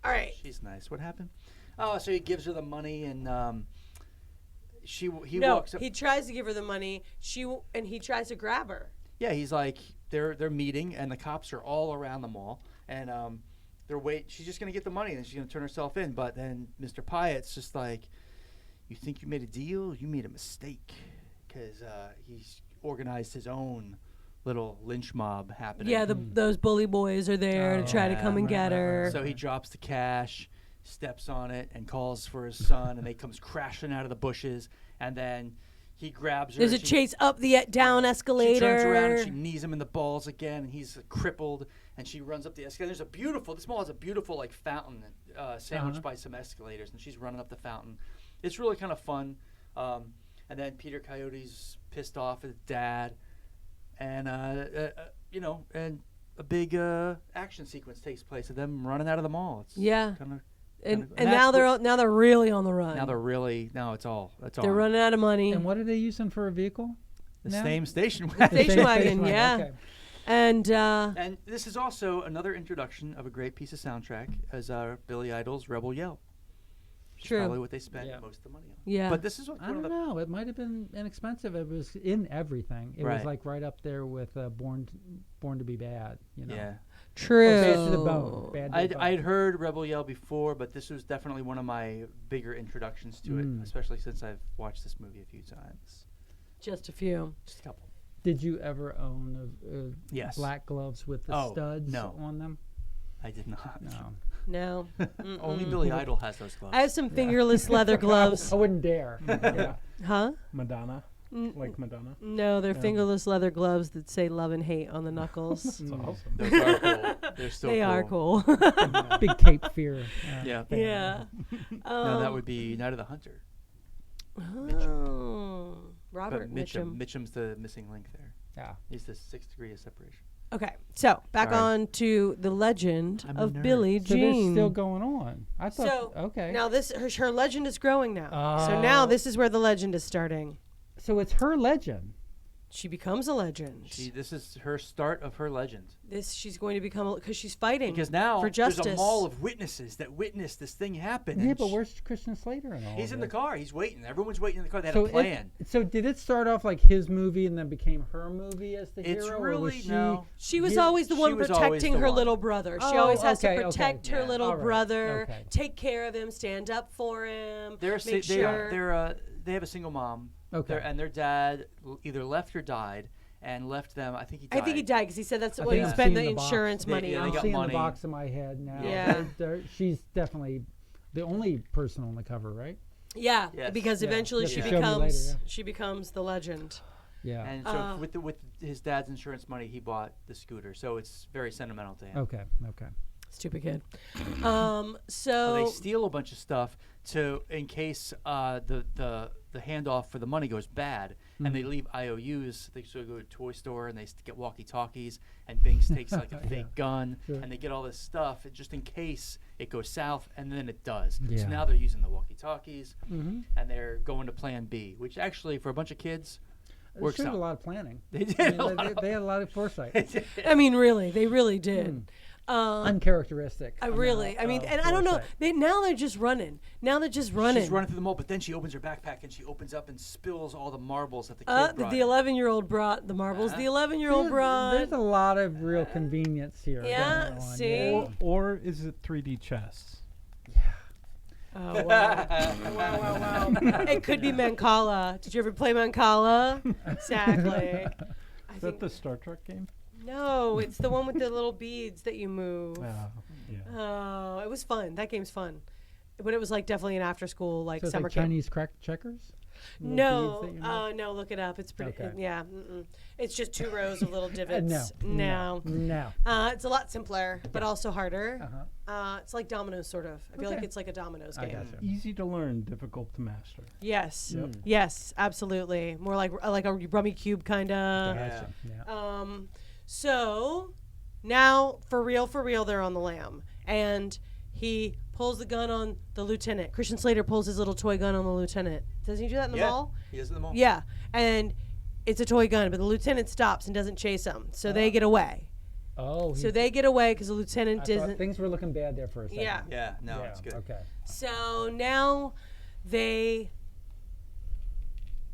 All right. She's nice. What happened? Oh, so he gives her the money, and he walks up. He tries to give her the money. And he tries to grab her. Yeah, he's like they're meeting, and the cops are all around the mall, and they're waiting. She's just gonna get the money, and she's gonna turn herself in. But then Mr. Pyatt's just like, "You think you made a deal? You made a mistake," because he's organized his own little lynch mob happening. Yeah, those bully boys are there to try to come and get her. So he drops the cash, steps on it, and calls for his son, and they comes crashing out of the bushes, and then he grabs her. There's a chase up the down escalator. She turns around and she knees him in the balls again, and he's crippled, and she runs up the escalator. This mall has a beautiful like fountain sandwiched by some escalators, and she's running up the fountain. It's really kind of fun. And then Peter Coyote's pissed off at his dad, and and a big action sequence takes place of them running out of the mall. It's And now they're really on the run. Now it's all. They're running out of money. And what are they using for a vehicle? The now? same station The wagon. Station wagon, yeah. Okay. And And this is also another introduction of a great piece of soundtrack as Billy Idol's Rebel Yell. Which is probably true. what they spent Yeah. most of the money on. Yeah. But this is what I one of don't the know. It might have been inexpensive. It was in everything. It was Right. like right up there with Born to Be Bad. You know. yeah. True. Or Bad to the Bone. Bad to the Bone. I'd heard Rebel Yell before, but this was definitely one of my bigger introductions to it, especially since I've watched this movie a few times. Just a few. Just a couple. Did you ever own Yes. black gloves with the Oh, studs no. on them? I did not. No. No. Only Billy Idol has those gloves. I have some fingerless leather gloves. I wouldn't dare. Yeah. Huh? Madonna, like Madonna. No, they're fingerless leather gloves that say love and hate on the knuckles. That's awesome. Those are cool. They're still They are cool. Big Cape Fear. Yeah. Yeah. No, that would be Night of the Hunter. Oh. Robert But Mitchum. Mitchum. Mitchum's the missing link there. Yeah. He's the 6th degree of separation. Okay, so back Sorry. on to the legend I'm a of nerd. Billie So they're Jean. still going on. I thought. So okay. now this her legend is growing now. So now this is where the legend is starting. So it's her legend. She becomes a legend. This is her start of her legend. She's going to become because she's fighting Because now for justice. there's a mall of witnesses that witnessed this thing happen. Yeah, and but where's Christian Slater and all? he's of in the this? car. He's waiting. Everyone's waiting in the car. They had So a plan. so did it start off like his movie and then became her movie as the It's hero? or was really she, no. She was Yeah, always the she one was always protecting the her one. little brother. She Oh, always has okay, to okay. protect her Yeah. little All right, brother, okay. take care of him, stand up for him, They're make sure. they have a single mom. Okay. And their dad either left or died, and left them. I think he died. I think he died because he said that's I what think he I'm spent the seeing box. insurance money Yeah, on. they I'm got seeing money. the box in my head now. Yeah. She's definitely the only person on the cover, right? Yeah, Yes. because Yeah. eventually Yeah. she You showed me becomes later, yeah. she becomes the legend. Yeah. And so with his dad's insurance money, he bought the scooter. So it's very sentimental to him. Okay. Okay. Stupid kid. So So they steal a bunch of stuff in case the handoff for the money goes bad, and they leave IOUs. They sort of go to a toy store and they get walkie-talkies, and Binks takes like a fake gun, Sure. and they get all this stuff just in case it goes south, and then it does. Yeah. So now they're using the walkie-talkies, Mm-hmm. and they're going to Plan B, which actually for a bunch of kids works Showed out. a lot of planning. They did. I mean, a lot they had a lot of foresight. I mean, really, they really did. Uncharacteristic. I really, I mean, and I don't know. Now they're just running. Now they're just running. She's running through the mall, but then she opens her backpack and she opens up and spills all the marbles that the kid brought. The 11-year-old brought the marbles. The 11-year-old brought. There's a lot of real convenience here. Yeah, going on, see? yeah. Or is it 3D chess? Oh wow! wow! It could be Mancala. Did you ever play Mancala? Exactly. Is that the Star Trek game? No, it's the one with the little beads that you move. Yeah. Oh, it was fun. That game's fun. But it was like definitely an after school like So it's summer like camp. Chinese crack checkers? Little No, beads that you make? no, look it up. It's pretty. Okay. Yeah, it's just 2 rows of little divots. No. It's a lot simpler, but also harder. Uh-huh. It's like dominoes, sort of. I feel like Okay. it's like a dominoes I game. gotcha. Easy to learn, difficult to master. Yes, Yep. yes, absolutely. More like a rummy cube kind of. Gotcha. Yeah. So now, for real, they're on the lam, and he pulls the gun on the lieutenant. Christian Slater pulls his little toy gun on the lieutenant. Doesn't he do that in the mall? He is in the mall. Yeah, and it's a toy gun, but the lieutenant stops and doesn't chase him, so they get away. Oh, So they get away because the lieutenant I thought doesn't. things were looking bad there for a second. Yeah. Yeah, no, Yeah, it's good. Okay. So now they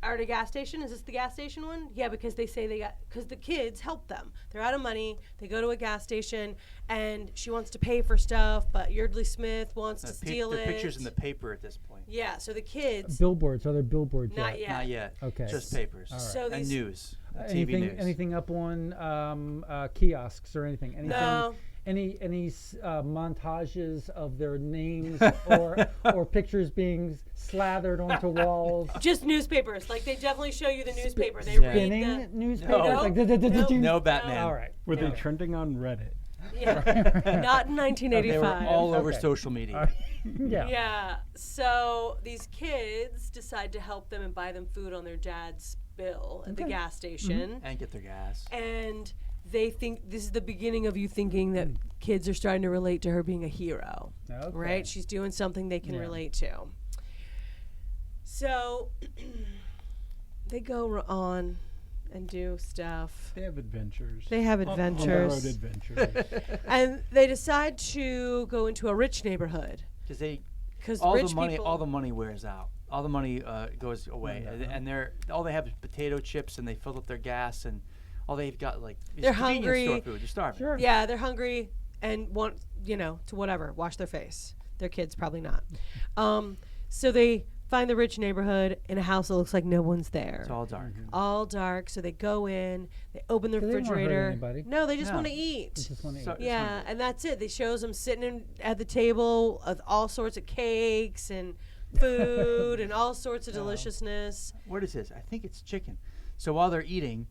are at a gas station. Is this the gas station one? Yeah, because they say because the kids help them. They're out of money. They go to a gas station, and she wants to pay for stuff, but Yeardley Smith wants to steal the it. pictures in the paper at this point. Yeah, so the kids. Billboards. Are there billboards Not yet. Not yet. Okay. Just papers. All right. So And these. news. TV anything, news. anything up on kiosks or anything? Anything? No. Any montages of their names or pictures being slathered onto walls? Just newspapers. Like they definitely show you the newspaper. They Yeah. read Spinning the. newspapers? No. Like, did you? No Batman. All right. Were they trending on Reddit? Yeah. Not in They were 1985. all over Okay. social media. Yeah. Yeah. So these kids decide to help them and buy them food on their dad's bill at the gas station. And get their gas. And they think this is the beginning of you thinking that kids are starting to relate to her being a hero. Okay. Right? She's doing something they can relate to. So they go on and do stuff. They have adventures. On the road adventures. And they decide to go into a rich neighborhood. Because all the money wears out. All the money goes away, and all they have is potato chips, and they fill up their gas, and all they've got they're hungry. Store food. They're starving. Sure. Yeah, they're hungry and want to wash their face. Their kids probably not. So they find the rich neighborhood in a house that looks like no one's there. It's all dark. All dark. So they go in. They open the refrigerator. No, they just want to eat. Yeah, and that's it. They shows them sitting at the table with all sorts of cakes and food and all sorts of deliciousness. What is this? I think it's chicken. So while they're eating,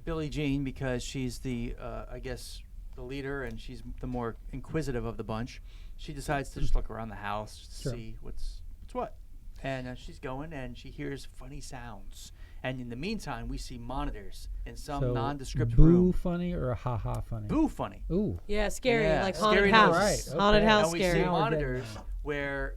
Billie Jean, because she's the I guess the leader and she's the more inquisitive of the bunch, she decides to just look around the house to see what's what. And she's going and she hears funny sounds. And in the meantime, we see monitors in some nondescript room. Boo funny or ha-ha funny? Boo funny. Ooh. Yeah, scary, like scary haunted house. Right, okay. Haunted house and we scary. see monitors where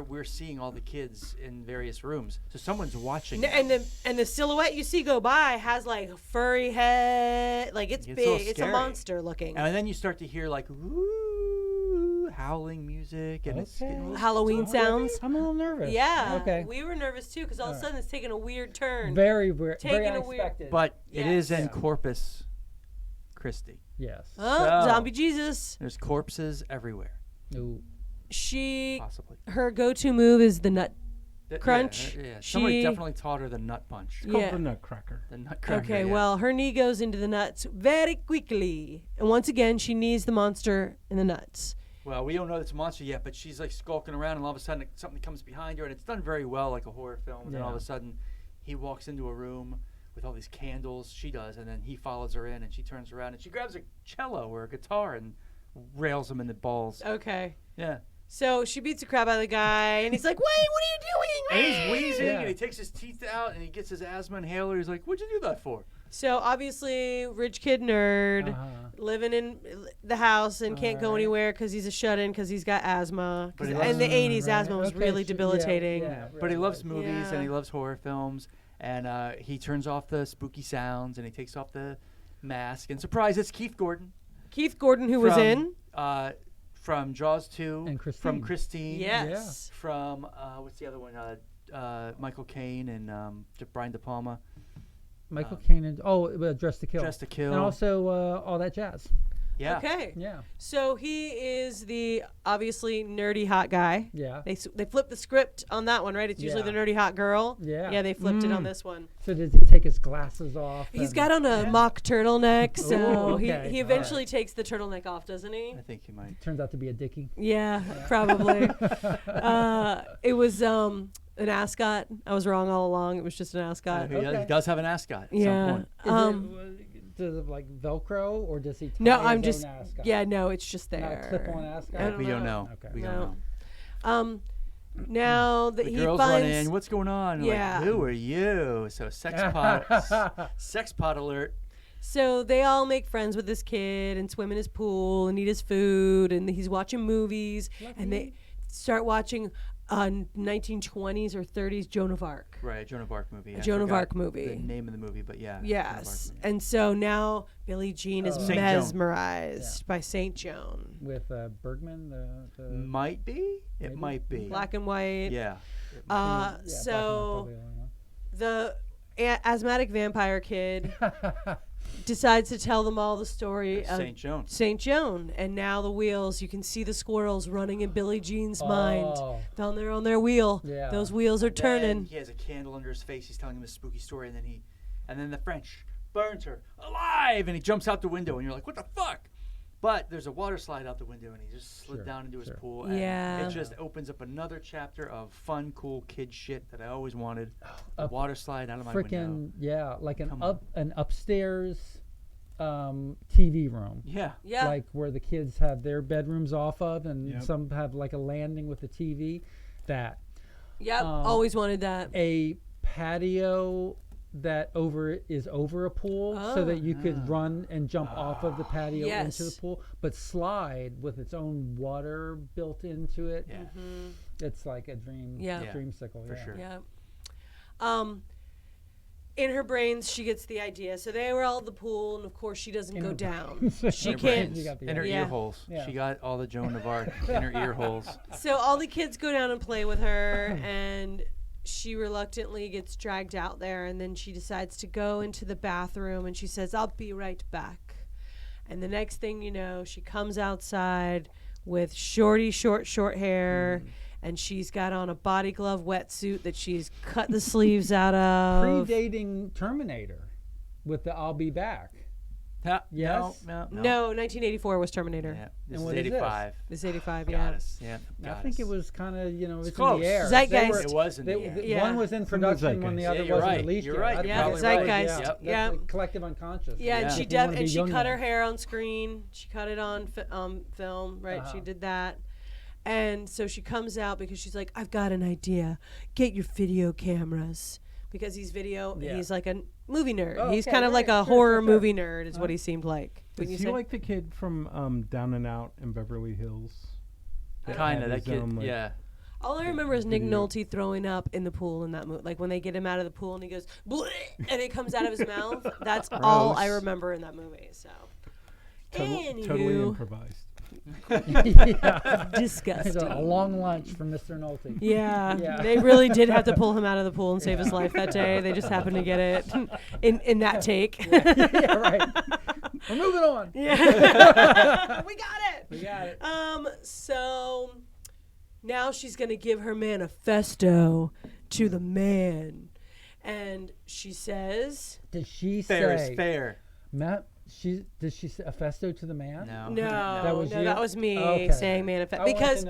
we're seeing all the kids in various rooms. So someone's watching. And the silhouette you see go by has like a furry head. Like it's big. It's a monster looking. And then you start to hear like howling music and it's Halloween sounds. I'm a little nervous. Yeah. Okay. We were nervous too because all of a sudden it's taking a weird turn. Very Taking a unexpected. But it is in Corpus Christi. Yes. Oh, zombie Jesus. There's corpses everywhere. Ooh. Possibly. Her go-to move is the nut crunch. Yeah. Somebody definitely taught her the nut punch. It's called the Nutcracker. The Nutcracker. Okay, well, her knee goes into the nuts very quickly. And once again, she knees the monster in the nuts. Well, we don't know it's a monster yet, but she's like skulking around, and all of a sudden something comes behind her, and it's done very well, like a horror film. And then all of a sudden, he walks into a room with all these candles. She does, and then he follows her in, and she turns around, and she grabs a cello or a guitar and rails him in the balls. Okay. Yeah. So she beats the crap out of the guy, and he's like, "Wait, what are you doing?" And he's wheezing, and he takes his teeth out, and he gets his asthma inhaler. He's like, "What'd you do that for?" So obviously, rich kid nerd, living in the house and can't go anywhere because he's a shut-in because he's got asthma. In the 80s, asthma was really debilitating. But he loves movies and he loves horror films, and he turns off the spooky sounds and he takes off the mask. And surprise, it's Keith Gordon. Keith Gordon, who was in from Jaws 2, and Christine. From Christine, yes, from what's the other one? Michael Caine and Brian De Palma. Michael Caine and Dress to Kill. Dress to Kill. And also All That Jazz. Yeah. Okay. Yeah. So he is the obviously nerdy hot guy. Yeah. They flip the script on that one, right? It's usually the nerdy hot girl. Yeah. Yeah, they flipped it on this one. So does he take his glasses off? He's got on a mock turtleneck, so he eventually takes the turtleneck off, doesn't he? I think he might. Turns out to be a dickie. Yeah, probably. It was an ascot. I was wrong all along. It was just an ascot. He does have an ascot at some point. Does it like Velcro or does he tie no, his I'm own just ascot? Yeah, no, it's just there. Not a clip-on ascot? We don't know. Okay. We don't know. Now that the he girls finds, run in. What's going on? Yeah. Like, who are you? So sex pot alert. So they all make friends with this kid and swim in his pool and eat his food, and he's watching movies, and they start watching 1920s or 30s Joan of Arc. Right, Joan of Arc movie. Joan of Arc movie. The name of the movie, but yeah. Yes, and so now Billie Jean is mesmerized by Saint Joan. With Bergman, the might be. It might be. Black and white. Yeah. So the asthmatic vampire kid decides to tell them all the story of Saint Joan, and now the wheels. You can see the squirrels running in Billie Jean's mind down there on their wheel. Yeah. Those wheels are turning. He has a candle under his face. He's telling him a spooky story, and then the French burns her alive, and he jumps out the window, and you're like, what the fuck? But there's a water slide out the window, and he just slid down into his pool. And it just opens up another chapter of fun, cool kid shit that I always wanted. A water slide out of my window. Yeah, like an upstairs TV room. Yeah. Like where the kids have their bedrooms off of, and some have like a landing with the TV. That. Yep. Always wanted that. A patio that is over a pool, so that you could run and jump off of the patio into the pool, but slide with its own water built into it. Yeah. It's like a dream dreamsicle. For sure. Yeah. in her brains, she gets the idea. So they were all at the pool, and of course, she doesn't go down. She can't. In her ear holes. Yeah. She got all the Joan of Arc in her ear holes. So all the kids go down and play with her, and she reluctantly gets dragged out there, and then she decides to go into the bathroom, and she says, "I'll be right back." And the next thing you know, she comes outside with short hair. And she's got on a body glove wetsuit that she's cut the sleeves out of. Predating Terminator with the "I'll be back." Yes. No. 1984 was Terminator. Yeah. This is 85. This is 85. Goddess. Yeah. Yeah. I think it was kind of it's close. in the air. Zeitgeist. It was in the air. One was in production when the other wasn't released. You're right. Yeah, Zeitgeist. Yep. Yeah. That's collective unconscious. Yeah, and Yeah. she cut her hair on screen. She cut it on film. Right. She did that. And so she comes out because she's like, "I've got an idea. Get your video cameras." Because he's like a movie nerd. Oh, he's okay, kind of like a horror movie nerd is what he seemed like. Is he like the kid from Down and Out in Beverly Hills? Kind of, that kid, yeah. All I remember is Nick Nolte throwing up in the pool in that movie. Like when they get him out of the pool and he goes, "Bleh," and it comes out of his mouth. That's all I remember in that movie. So, totally improvised. Disgusting. A long lunch from Mr. Nolte. Yeah, they really did have to pull him out of the pool and save his life that day. They just happened to get it in that take. Yeah, right. We're moving on. Yeah, we got it. We got it. So now she's gonna give her manifesto to the man, and she says, "Did she fair say is fair?" Matt, did she say a festo to the man? No, that was me saying manifest because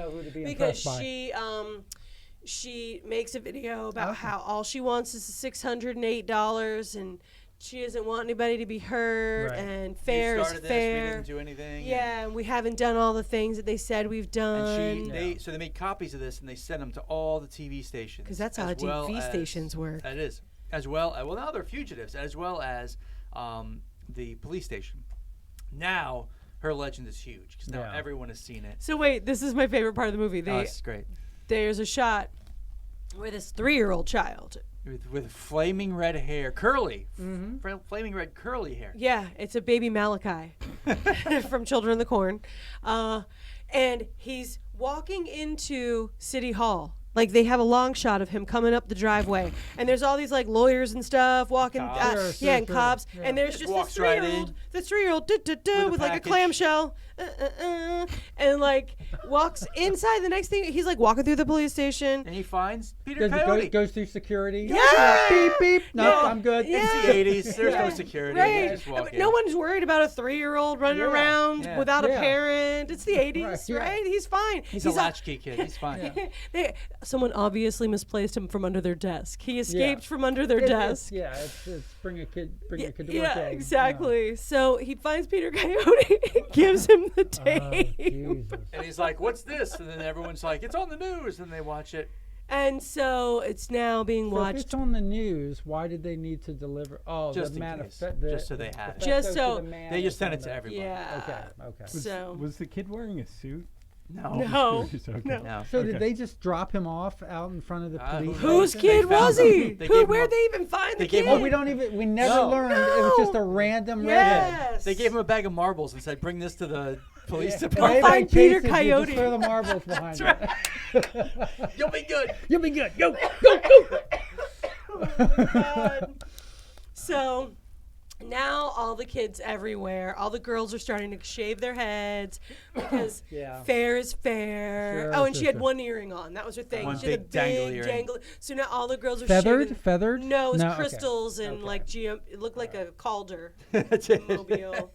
she makes a video about how all she wants is $608 and she doesn't want anybody to be hurt and fair is fair. We didn't do anything. Yeah, and we haven't done all the things that they said we've done. And so they made copies of this and they sent them to all the TV stations. Because that's how TV stations work. That is. Now they're fugitives, as well as the police station. Now her legend is huge because now everyone has seen it. So wait, this is my favorite part of the movie. This is great. There's a shot where this 3-year-old child with flaming red hair, curly, flaming red curly hair. Yeah, it's a baby Malachi from Children of the Corn, and he's walking into City Hall. Like they have a long shot of him coming up the driveway, and there's all these like lawyers and stuff walking, and cops, and there's just this 3-year-old, with like a clamshell, and like walks inside. The next thing he's like walking through the police station, and he finds Peter Coyote. Goes through security. Yeah, beep beep. No, I'm good. Yeah. It's the 80s. There's no security. Right. Just walk in. No one's worried about a 3-year-old running around without a parent. It's the 80s, right? He's fine. He's a latchkey kid. He's fine. Someone obviously misplaced him from under their desk. He escaped from under their desk. It's bring your kid to work. Yeah, exactly. So he finds Peter Coyote, gives him the tape, and he's like, "What's this?" And then everyone's like, "It's on the news," and they watch it. And so it's now being watched. If it's on the news, why did they need to deliver? Oh, just the manifest. Just so they had it. Just so they just sent it to everybody. Yeah. Okay. Was the kid wearing a suit? No. So did they just drop him off out in front of the police? Whose kid was he? Where'd they even find the kid? We never learned. It was just a random redhead. They gave him a bag of marbles and said, "Bring this to the police department." Go find Peter Coyote. Just throw the marbles behind it. You'll be good. You'll be good. Go. Oh my God. So now all the kids everywhere, all the girls are starting to shave their heads because fair is fair. Sure, and she had one earring on. That was her thing. One she had a big dangle. So now all the girls are feathered. No, it was crystals and like it looked like a Calder mobile.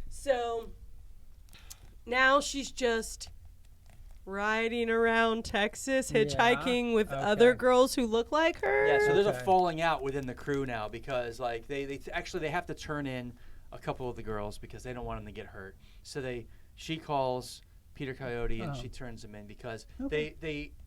So now she's just riding around Texas, hitchhiking with other girls who look like her. Yeah, so there's a falling out within the crew now because like they have to turn in a couple of the girls because they don't want them to get hurt. So she calls Peter Coyote and she turns him in because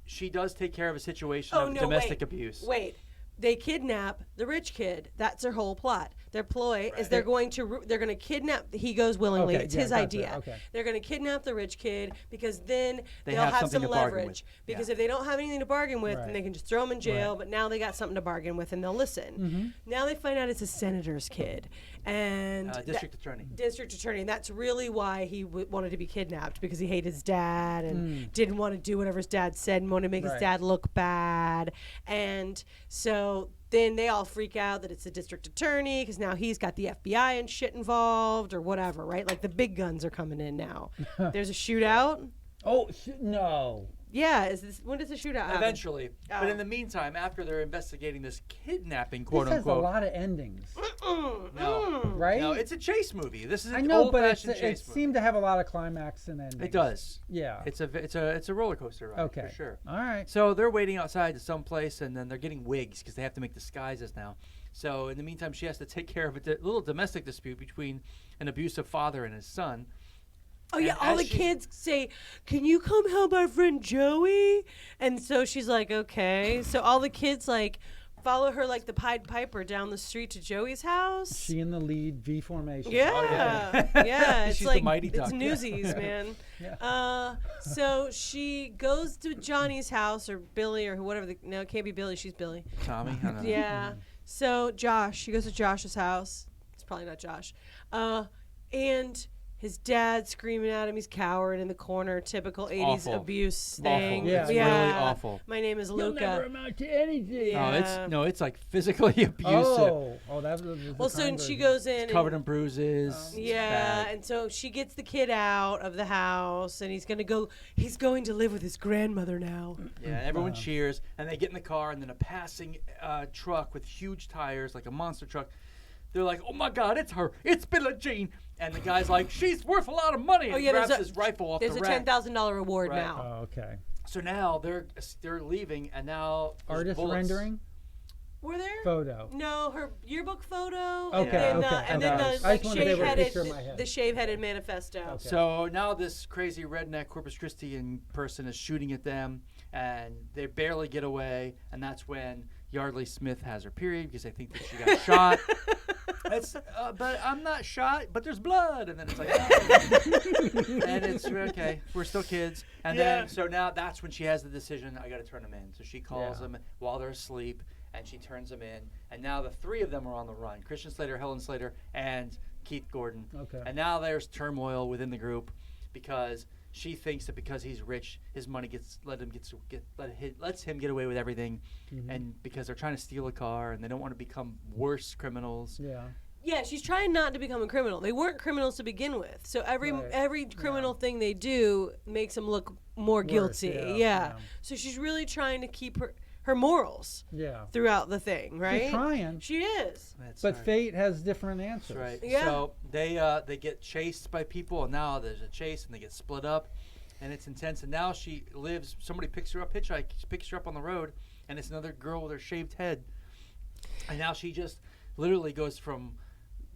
she does take care of a situation of domestic abuse. Wait. they kidnap the rich kid. That's their whole plot. Their ploy is they're going to kidnap. He goes willingly. It's his idea. Okay. They're going to kidnap the rich kid because then They they'll have have something some to bargain leverage. with. Because Yeah. if they don't have anything to bargain with, Right. then they can just throw him in jail. Right. But now they got something to bargain with, and they'll listen. Now they find out it's a senator's kid, and District attorney. District attorney, and that's really why he wanted to be kidnapped, because he hated his dad and didn't want to do whatever his dad said and wanted to make his Right. dad look bad. And so then they all freak out that it's the district attorney because now he's got the FBI and shit involved or whatever, right? Like the big guns are coming in now. There's a shootout. Oh no! Yeah, when does the shootout happen? Eventually. But Oh. in the meantime, after they're investigating this kidnapping, This quote has unquote. a lot of endings, No. right? No, it's a chase movie. This is an I know, but old-fashioned it chase movie. seemed to have a lot of climax and endings. It does. Yeah. It's a roller coaster ride Okay. for sure. All right. So they're waiting outside to some place, and then they're getting wigs because they have to make disguises now. So in the meantime, she has to take care of a little domestic dispute between an abusive father and his son. Oh, yeah, And all as the she- kids say, "Can you come help our friend Joey?" And so she's like, "Okay." So all the kids, like, follow her like the Pied Piper down the street to Joey's house. She in the lead, V formation. Yeah, yeah. It's She's the like mighty it's duck. Newsies, man. Yeah. So she goes to Johnny's house or Billy or whatever. No, it can't be Billy. She's Billy. Tommy? I don't know. Yeah. So she goes to Josh's house. It's probably not Josh. And his dad screaming at him. He's cowering in the corner. Typical 80s awful. abuse Awful. thing. Yeah. It's really awful. My name is You'll never Luca. amount to anything. Yeah. It's like physically abusive. Oh, that was the Well, so kind she version. goes in. It's covered in bruises. It's Yeah, bad. and so she gets the kid out of the house, and he's going to live with his grandmother now. Yeah, and everyone cheers, and they get in the car, and then a passing truck with huge tires, like a monster truck. They're like, "Oh my God, it's her! It's Billie Jean!" And the guy's like, "She's worth a lot of money!" And he grabs his rifle off the There's a rack. $10,000 reward Right. now. Oh, okay. So now they're leaving, and now there's Artist bullets. rendering Were there? photo. No, her yearbook photo. Okay, and then, okay, and then okay. the I like just wanted to be able to shave-headed, picture in my head. the shave-headed manifesto. Okay. So now this crazy redneck Corpus Christi person is shooting at them, and they barely get away, and that's when Yardley Smith has her period because I think that she got shot. But I'm not shot, but there's blood, and then it's like, and it's okay. We're still kids, and then so now that's when she has the decision. I got to turn them in. So she calls them while they're asleep, and she turns them in, and now the three of them are on the run: Christian Slater, Helen Slater, and Keith Gordon. Okay. And now there's turmoil within the group because she thinks that because he's rich, his money lets him get away with everything, and because they're trying to steal a car and they don't want to become worse criminals. Yeah. Yeah, she's trying not to become a criminal. They weren't criminals to begin with, so every criminal thing they do makes them look more guilty. yeah. So she's really trying to keep her morals Yeah. throughout the thing, right? She's trying. She is. But fate has different answers. That's right. Yeah. So they get chased by people, and now there's a chase, and they get split up, and it's intense. And now she lives. Somebody picks her up, picks her up on the road, and it's another girl with her shaved head. And now she just literally goes from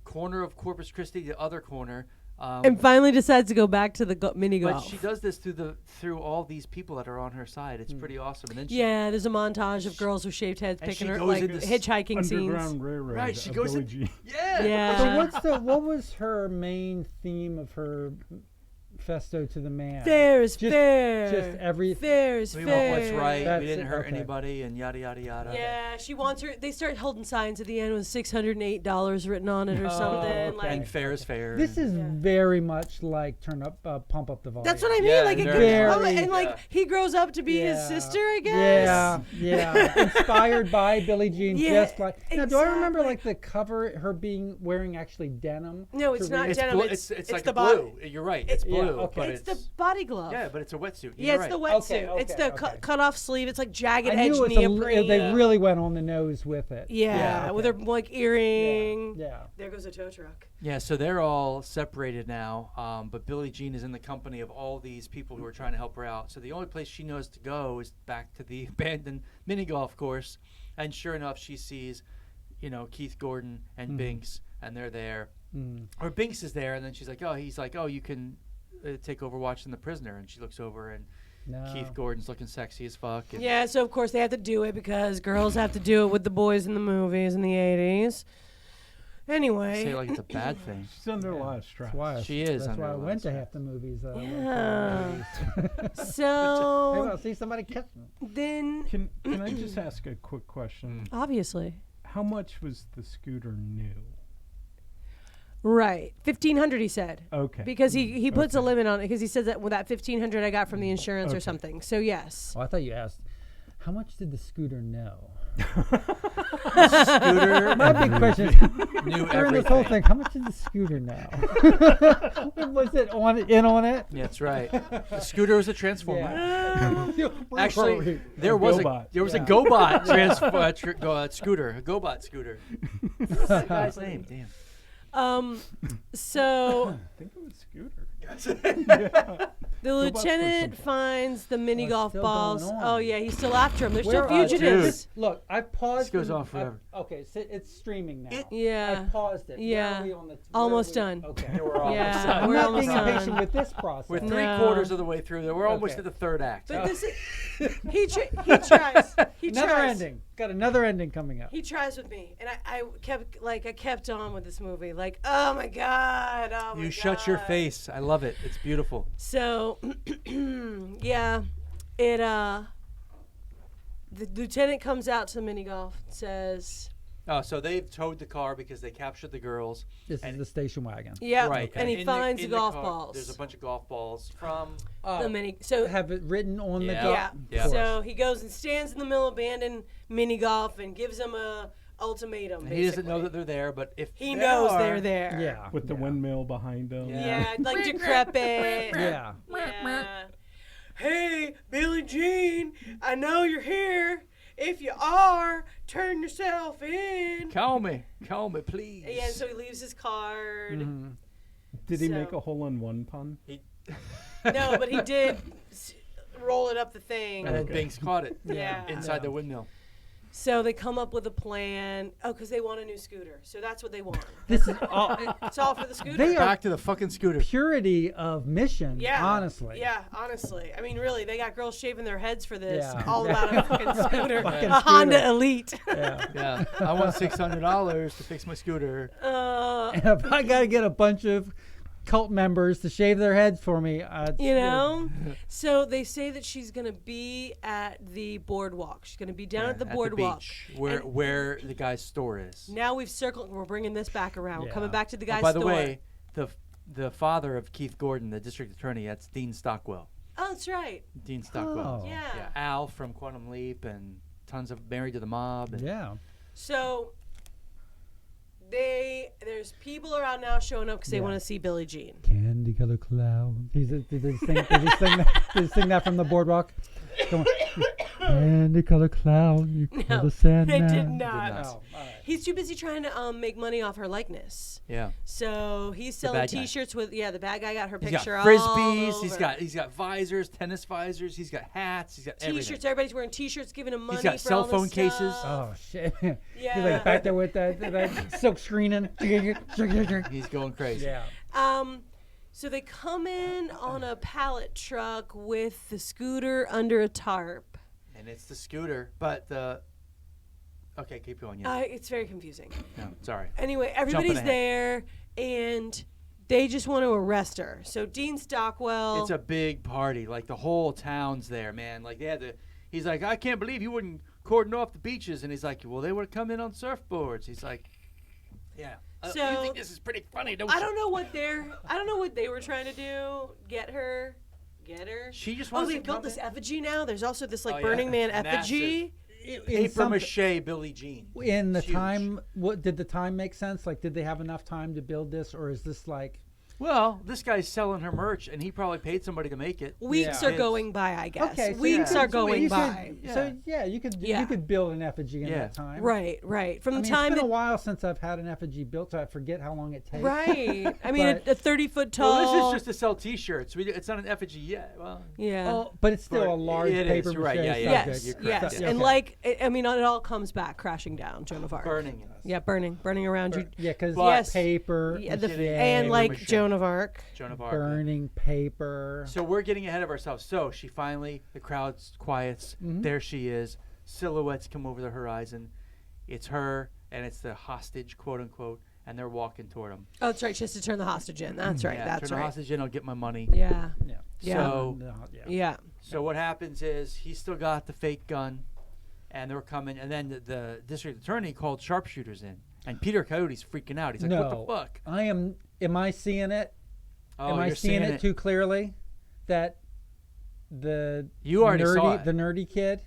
corner of Corpus Christi to other corner. And finally decides to go back to the mini But golf. she does this through all these people that are on her side. It's pretty awesome. And then Yeah, there's a montage of girls with shaved heads and picking she her, goes like into hitchhiking scenes. Underground Railroad. Right, she of goes Billie in- Jean. Yeah. So what was her main theme of her festo to the man? Fair is Just- fair. just every- fair is we fair. want what's right. That's We didn't it, hurt okay. anybody, and yada yada yada. Yeah, she wants her. They start holding signs at the end with $608 written on it or something. okay. Like And fair is fair. This is very much like pump up the volume. that's what I mean. Yeah, like it very. could, and like Yeah. he grows up to be his Yeah. sister, I guess. Yeah. Inspired by Billie Jean, Yeah, just like. Now, do I remember exactly. like the cover, her wearing actually denim? No, it's to not read- It's, denim. blue, It's it's like the a blue. body. You're right. It's Yeah, blue, okay. but It's the body glove. yeah, but it's a wetsuit. Yeah, You're it's the right. wetsuit. It's the okay. cut off sleeve. It's like jagged I edge knew it was neoprene. they really went on the nose with it. Yeah, with her like earring. Yeah. There goes a tow truck. Yeah, so they're all separated now, but Billie Jean is in the company of all these people who are trying to help her out. So the only place she knows to go is back to the abandoned mini golf course, and sure enough, she sees, Keith Gordon and Binks, and they're there. Or Binks is there, and then she's like, "Oh, he's like, oh, you can take over watching The Prisoner," and she looks over, and No. Keith Gordon's looking sexy as fuck. And Yeah, so of course they have to do it because girls have to do it with the boys in the movies in the 80s. Anyway. say it like it's a bad thing. She's under a lot of stress. She is That's under why I a lot went of to stress. half the movies. Yeah. So maybe So I'll see somebody kiss me. then, Can I just ask a quick question? obviously. How much was the scooter new? Right. 1,500 he said. Okay. Because he puts a Okay. limit on it because he says that with that 1,500 I got from the insurance or Okay. something. So yes. Oh, I thought you asked, how much did the scooter know? Scooter My big question is, knew during this whole everything. thing, how much did the scooter know? Was it in on it? Yeah, that's right. The Scooter was a transformer. Yeah. Actually, there was a GoBot. GoBot scooter, a GoBot scooter. What's that guy's name? Damn. So I think it was Scooter. the lieutenant finds the mini it's golf still balls. going on. Oh yeah, he's still after him. They're Where still are- fugitives. Look, I paused. This goes and on forever. okay, so it's streaming now. Yeah. I paused it. Yeah. Where are we on the, where Almost are we- done. Okay. Yeah, I'm we're not almost being done. impatient with this process. We're No. three-quarters of the way through there. We're almost Okay. at the third act. But this is, he tries. He Another tries. ending. Got another ending coming up. He tries with me, and I kept on with this movie. Like, oh my god, oh my god. You shut your face. I love it. It's beautiful. So, yeah, it the lieutenant comes out to the mini golf and says, Oh, so they've towed the car because they captured the girls. This is the station wagon. "Yeah," Right. and he In finds the in golf car, balls. There's a bunch of golf balls from. The mini. So Have it written on the Yeah. golf. yeah. Yeah. So he goes and stands in the middle of abandoned mini golf and gives them a ultimatum. He doesn't know basically. that they're there, but if He they knows are- they're there. Yeah. With the windmill behind him. Yeah, like decrepit. Yeah. Yeah. Hey, Billie Jean, I know you're here. If you are, turn yourself in. Call me, please. Yeah, and so he leaves his card. Did he So- make a hole-in-one pun? No, but he did roll it up the thing. And then Binks caught it. Yeah. Inside the windmill. So they come up with a plan. Oh, because they want a new scooter. So that's what they want. This is all It's all for the scooter. They are Back to the fucking scooter. purity of mission. Yeah. Honestly. Yeah, honestly. I mean, really, they got girls shaving their heads for this. Yeah. All about a fucking scooter. Fucking A Honda Elite. Yeah. Yeah. I want $600 to fix my scooter. And if I got to get a bunch of cult members to shave their heads for me, You know? So they say that she's going to be at the boardwalk. She's going to be down at the boardwalk. beach, And where the guy's store is. now we've circled. We're bringing this back around. We're Yeah. coming back to the Oh, guy's by the store. way, the father of Keith Gordon, the district attorney, that's Dean Stockwell. Oh, that's right. Dean Stockwell. Oh. Yeah. Yeah, Al from Quantum Leap and tons of Married to the Mob. And Yeah. So there's people around now showing up because they Yeah. want to see Billie Jean. Candy color cloud. Did he sing that from the boardwalk? Come on. Candy color cloud. You No, call the sand they man. did not. not. Oh, all right. He's too busy trying to make money off her likeness. Yeah. So he's selling bad guy. T-shirts with the bad guy got her He's picture got all frisbees. over. He's got visors, tennis visors. He's got hats. He's got everything. T-shirts. Everybody's wearing T-shirts, giving him money. got for cell all this phone cases. stuff. Oh shit! He's Yeah. like back there with that silk screening. He's going crazy. Yeah. So they come in on a pallet truck with the scooter under a tarp. And it's the scooter, but the. Okay, keep going. Yeah. It's very confusing. No, sorry. Anyway, everybody's ahead. there, and they just want to arrest her. So Dean Stockwell. It's a big party. Like the whole town's there, man. Like they had the. He's like, I can't believe you wouldn't cordon off the beaches. And he's like, well, they would have come in on surfboards. He's like, yeah. So- you think this is pretty funny, don't you? I don't know what they were trying to do. Get her. She just Oh, wants they to built come this in. effigy now. There's also this Oh, yeah. Burning Man Massive. effigy. Paper mache Billie Jean. In the Huge. time, what did the time make sense? Like, did they have enough time to build this, or is this like? Well, this guy's selling her merch, and he probably paid somebody to make it. Weeks Yeah. are going by, I guess. Okay, so Weeks yeah. are going you by. Could, So yeah, you could Yeah. you could build an effigy in Yeah. that time. Right. From I the mean, time it's been it, a while since I've had an effigy built, so I forget how long it takes. right. I mean, But- a 30-foot tall. Well, this is just to sell T-shirts. It's not an effigy yet. Well, yeah. Oh, but it's still But a large it is, paper you're right, mache yeah, yeah. subject. yes. You're correct, Yes. yeah. And Okay. I mean, it all comes back crashing down. Joan of Arc. burning it. Yeah, burning around you. Yeah, because Yes. paper. Yeah, Getting and paper like mache. Joan Joan of Arc. Joan of Arc. Burning paper. So we're getting ahead of ourselves. So she finally, the crowd quiets. There she is. Silhouettes come over the horizon. It's her, and it's the hostage, quote unquote, and they're walking toward him. Oh, that's right. She has to turn the hostage in. That's right. Yeah, That's turn right. the hostage in. I'll get my money. Yeah. Yeah. Yeah. So Yeah. So what happens is he's still got the fake gun, and they're coming, and then the district attorney called sharpshooters in, and Peter Coyote's freaking out. He's like, "What the fuck?" Am I seeing it? Oh, Am I you're seeing it too clearly? That the You already saw it. the nerdy kid.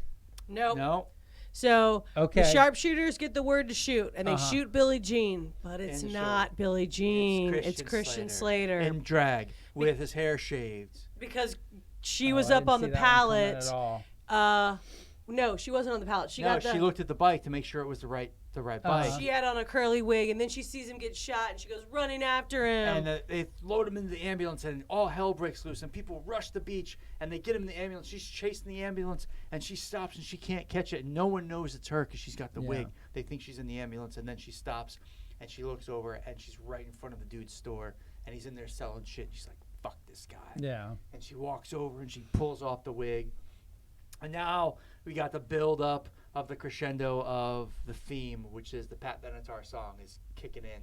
Nope. No. So Okay. the sharpshooters get the word to shoot, and they shoot Billie Jean, but it's In not short, Billie Jean. It's Christian Christian Slater. in drag with his hair shaved. Because she Oh, was I up didn't on the see that one coming pallet. at all. No, she wasn't on the pallet. She got the. She looked at the bike to make sure it was the right bike. She had on a curly wig, and then she sees him get shot, and she goes running after him. And they load him into the ambulance, and all hell breaks loose. And people rush the beach, and they get him in the ambulance. She's chasing the ambulance, and she stops, and she can't catch it. And no one knows it's her because she's got the wig. They think she's in the ambulance, and then she stops, and she looks over, and she's right in front of the dude's store, and he's in there selling shit. And she's like, "Fuck this guy." Yeah. And she walks over, and she pulls off the wig. And now we got the build up of the crescendo of the theme, which is the Pat Benatar song is kicking in.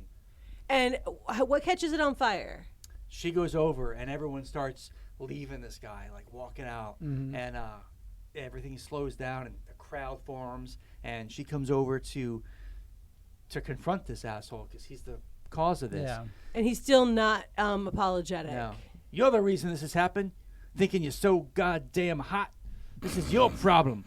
And what catches it on fire? She goes over, and everyone starts leaving this guy, like walking out, and everything slows down, and a crowd forms, and she comes over to confront this asshole because he's the cause of this. Yeah. And he's still not apologetic. No. You're the reason this has happened, thinking you're so goddamn hot. This is your problem.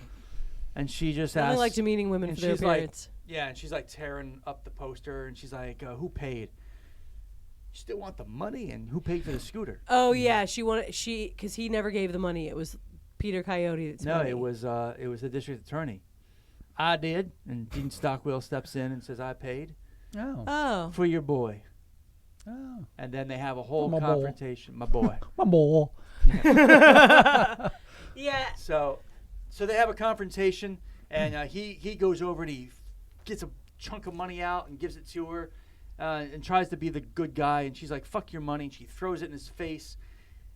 And she just I asks. only like demeaning women and for their she's like, appearance. yeah, and she's like tearing up the poster, and she's like, "Who paid? You still want the money? And who paid for the scooter?" Oh yeah, because he never gave the money. It was Peter Coyote that's No, money. it was the district attorney. I did, and Dean Stockwell steps in and says, "I paid Oh. for your boy." Oh. And then they have a whole My boy. confrontation. My boy. My boy. Yeah. So they have a confrontation, and he goes over and he gets a chunk of money out and gives it to her, and tries to be the good guy. And she's like, "Fuck your money!" And she throws it in his face,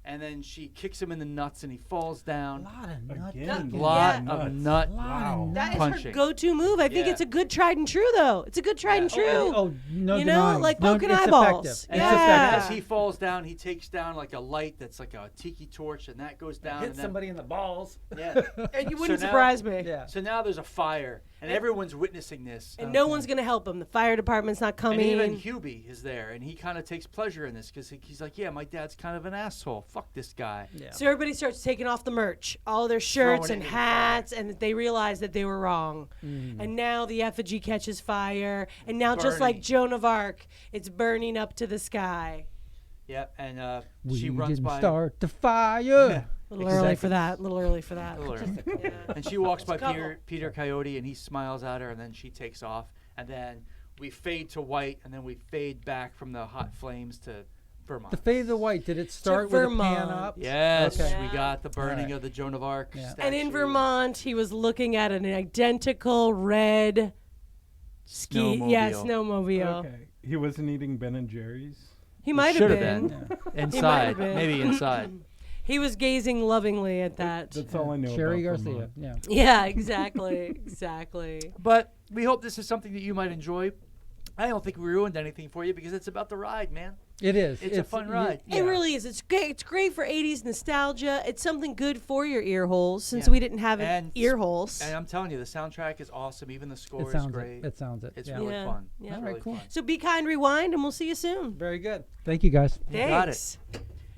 and then she kicks him in the nuts, and he falls down. Lot of nut. Again. Lot Yeah. of nut Wow. That is punching. her go-to move. I think Yeah. it's a good tried and true, though. It's a good tried and true. Oh, no You know, denying. like No, poking it's eyeballs. effective. And Yeah. It's effective. as he falls down, he takes down like a light that's like a tiki torch, and that goes down. Hit and then, somebody in the balls. Yeah. And you wouldn't So now- surprise me. Yeah. So now there's a fire, and everyone's witnessing this. And no one's going to help him. The fire department's not And coming. even Hubie is there, and he kind of takes pleasure in this because he's like, "Yeah, my dad's kind of an asshole. Fuck this guy." Yeah. So everybody starts taking off the merch, all their shirts Throwing and it in the hats, and they realize that they were wrong. And now the effigy catches fire, and now just like Burning. Joan of Arc, it's burning up to the sky. Yep, and We she runs didn't by, start the fire. A little early for that. A little early for that. Yeah. and she walks by couple. Peter Coyote, and he smiles at her, and then she takes off, and then we fade to white, and then we fade back from the hot flames to Vermont. The fade of the white. Did it start with a pan Vermont. up? Yes, Okay. we got the burning Alright. of the Joan of Arc Yeah. statue. And in Vermont, he was looking at an identical red snowmobile. Okay. He wasn't eating Ben and Jerry's. He might have Should have been. been. He might Inside, have been. maybe inside. He was gazing lovingly at that. That's all I know Sherry about Garcia. Vermont. Yeah. Yeah, exactly. Exactly. But we hope this is something that you might enjoy. I don't think we ruined anything for you because it's about the ride, man. It is. It's a fun ride. It really is. It's great. It's great for 80s nostalgia. It's something good for your ear holes since Yeah. we didn't have And ear holes. And I'm telling you, the soundtrack is awesome. Even the score It is sounds great. it. It sounds it. It's yeah. really Yeah. fun. Yeah. It's All right, really cool. fun. So be kind, rewind, and we'll see you soon. Very good. Thank you, guys. You got it. Thanks.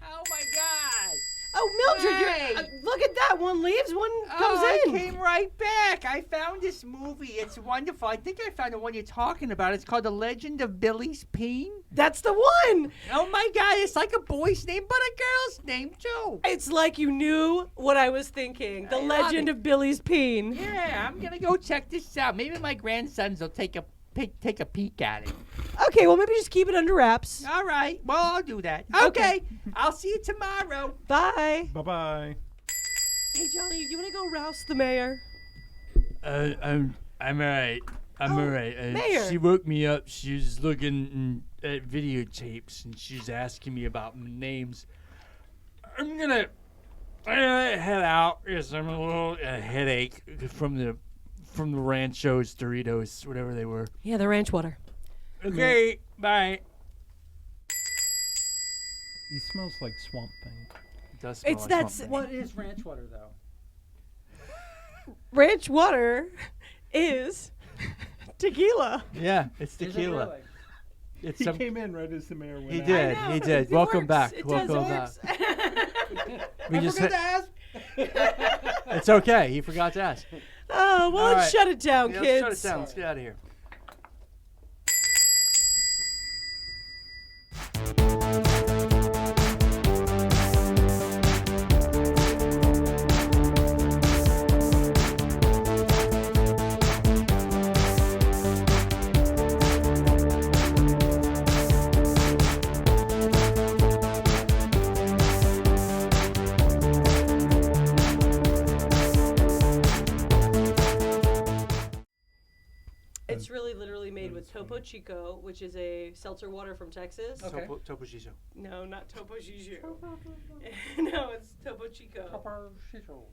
Oh my God! Oh, Mildred, Hey. look at that. One leaves, one comes Oh, in. I came right back. I found this movie. It's wonderful. I think I found the one you're talking about. It's called The Legend of Billie Jean. That's the one. Oh my God! It's like a boy's name, but a girl's name too. It's like you knew what I was thinking. The I love Legend it. of Billie's Peen. Yeah, I'm gonna go check this out. Maybe my grandsons will take a peek at it. Okay, well, maybe just keep it under wraps. All right. Well, I'll do that. Okay. I'll see you tomorrow. Bye. Bye-bye. Hey, Johnny, you want to go rouse the mayor? I'm alright. I'm alright. Mayor. She woke me up. She was looking at videotapes, and she was asking me about names. I'm gonna head out because I'm a little headache from the Ranchos, Doritos, whatever they were. Yeah, the ranch water. Okay, bye. He smells like Swamp Thing. It does smell like something. What is ranch water though? Ranch water is tequila. Yeah, it's tequila. Really? It's He some, came in right as the mayor went he out. did. He did. It Welcome works. back. It Welcome does back. work. We just It's okay. He forgot to ask. Oh, well, All let's right. shut it down, Yeah, kids. let's shut it down. Let's get out of here. It's really literally made with Topo Chico, which is a seltzer water from Texas. Okay. Topo Chico. No, not Topo Chico. No, it's Topo Chico. Proper shit hole.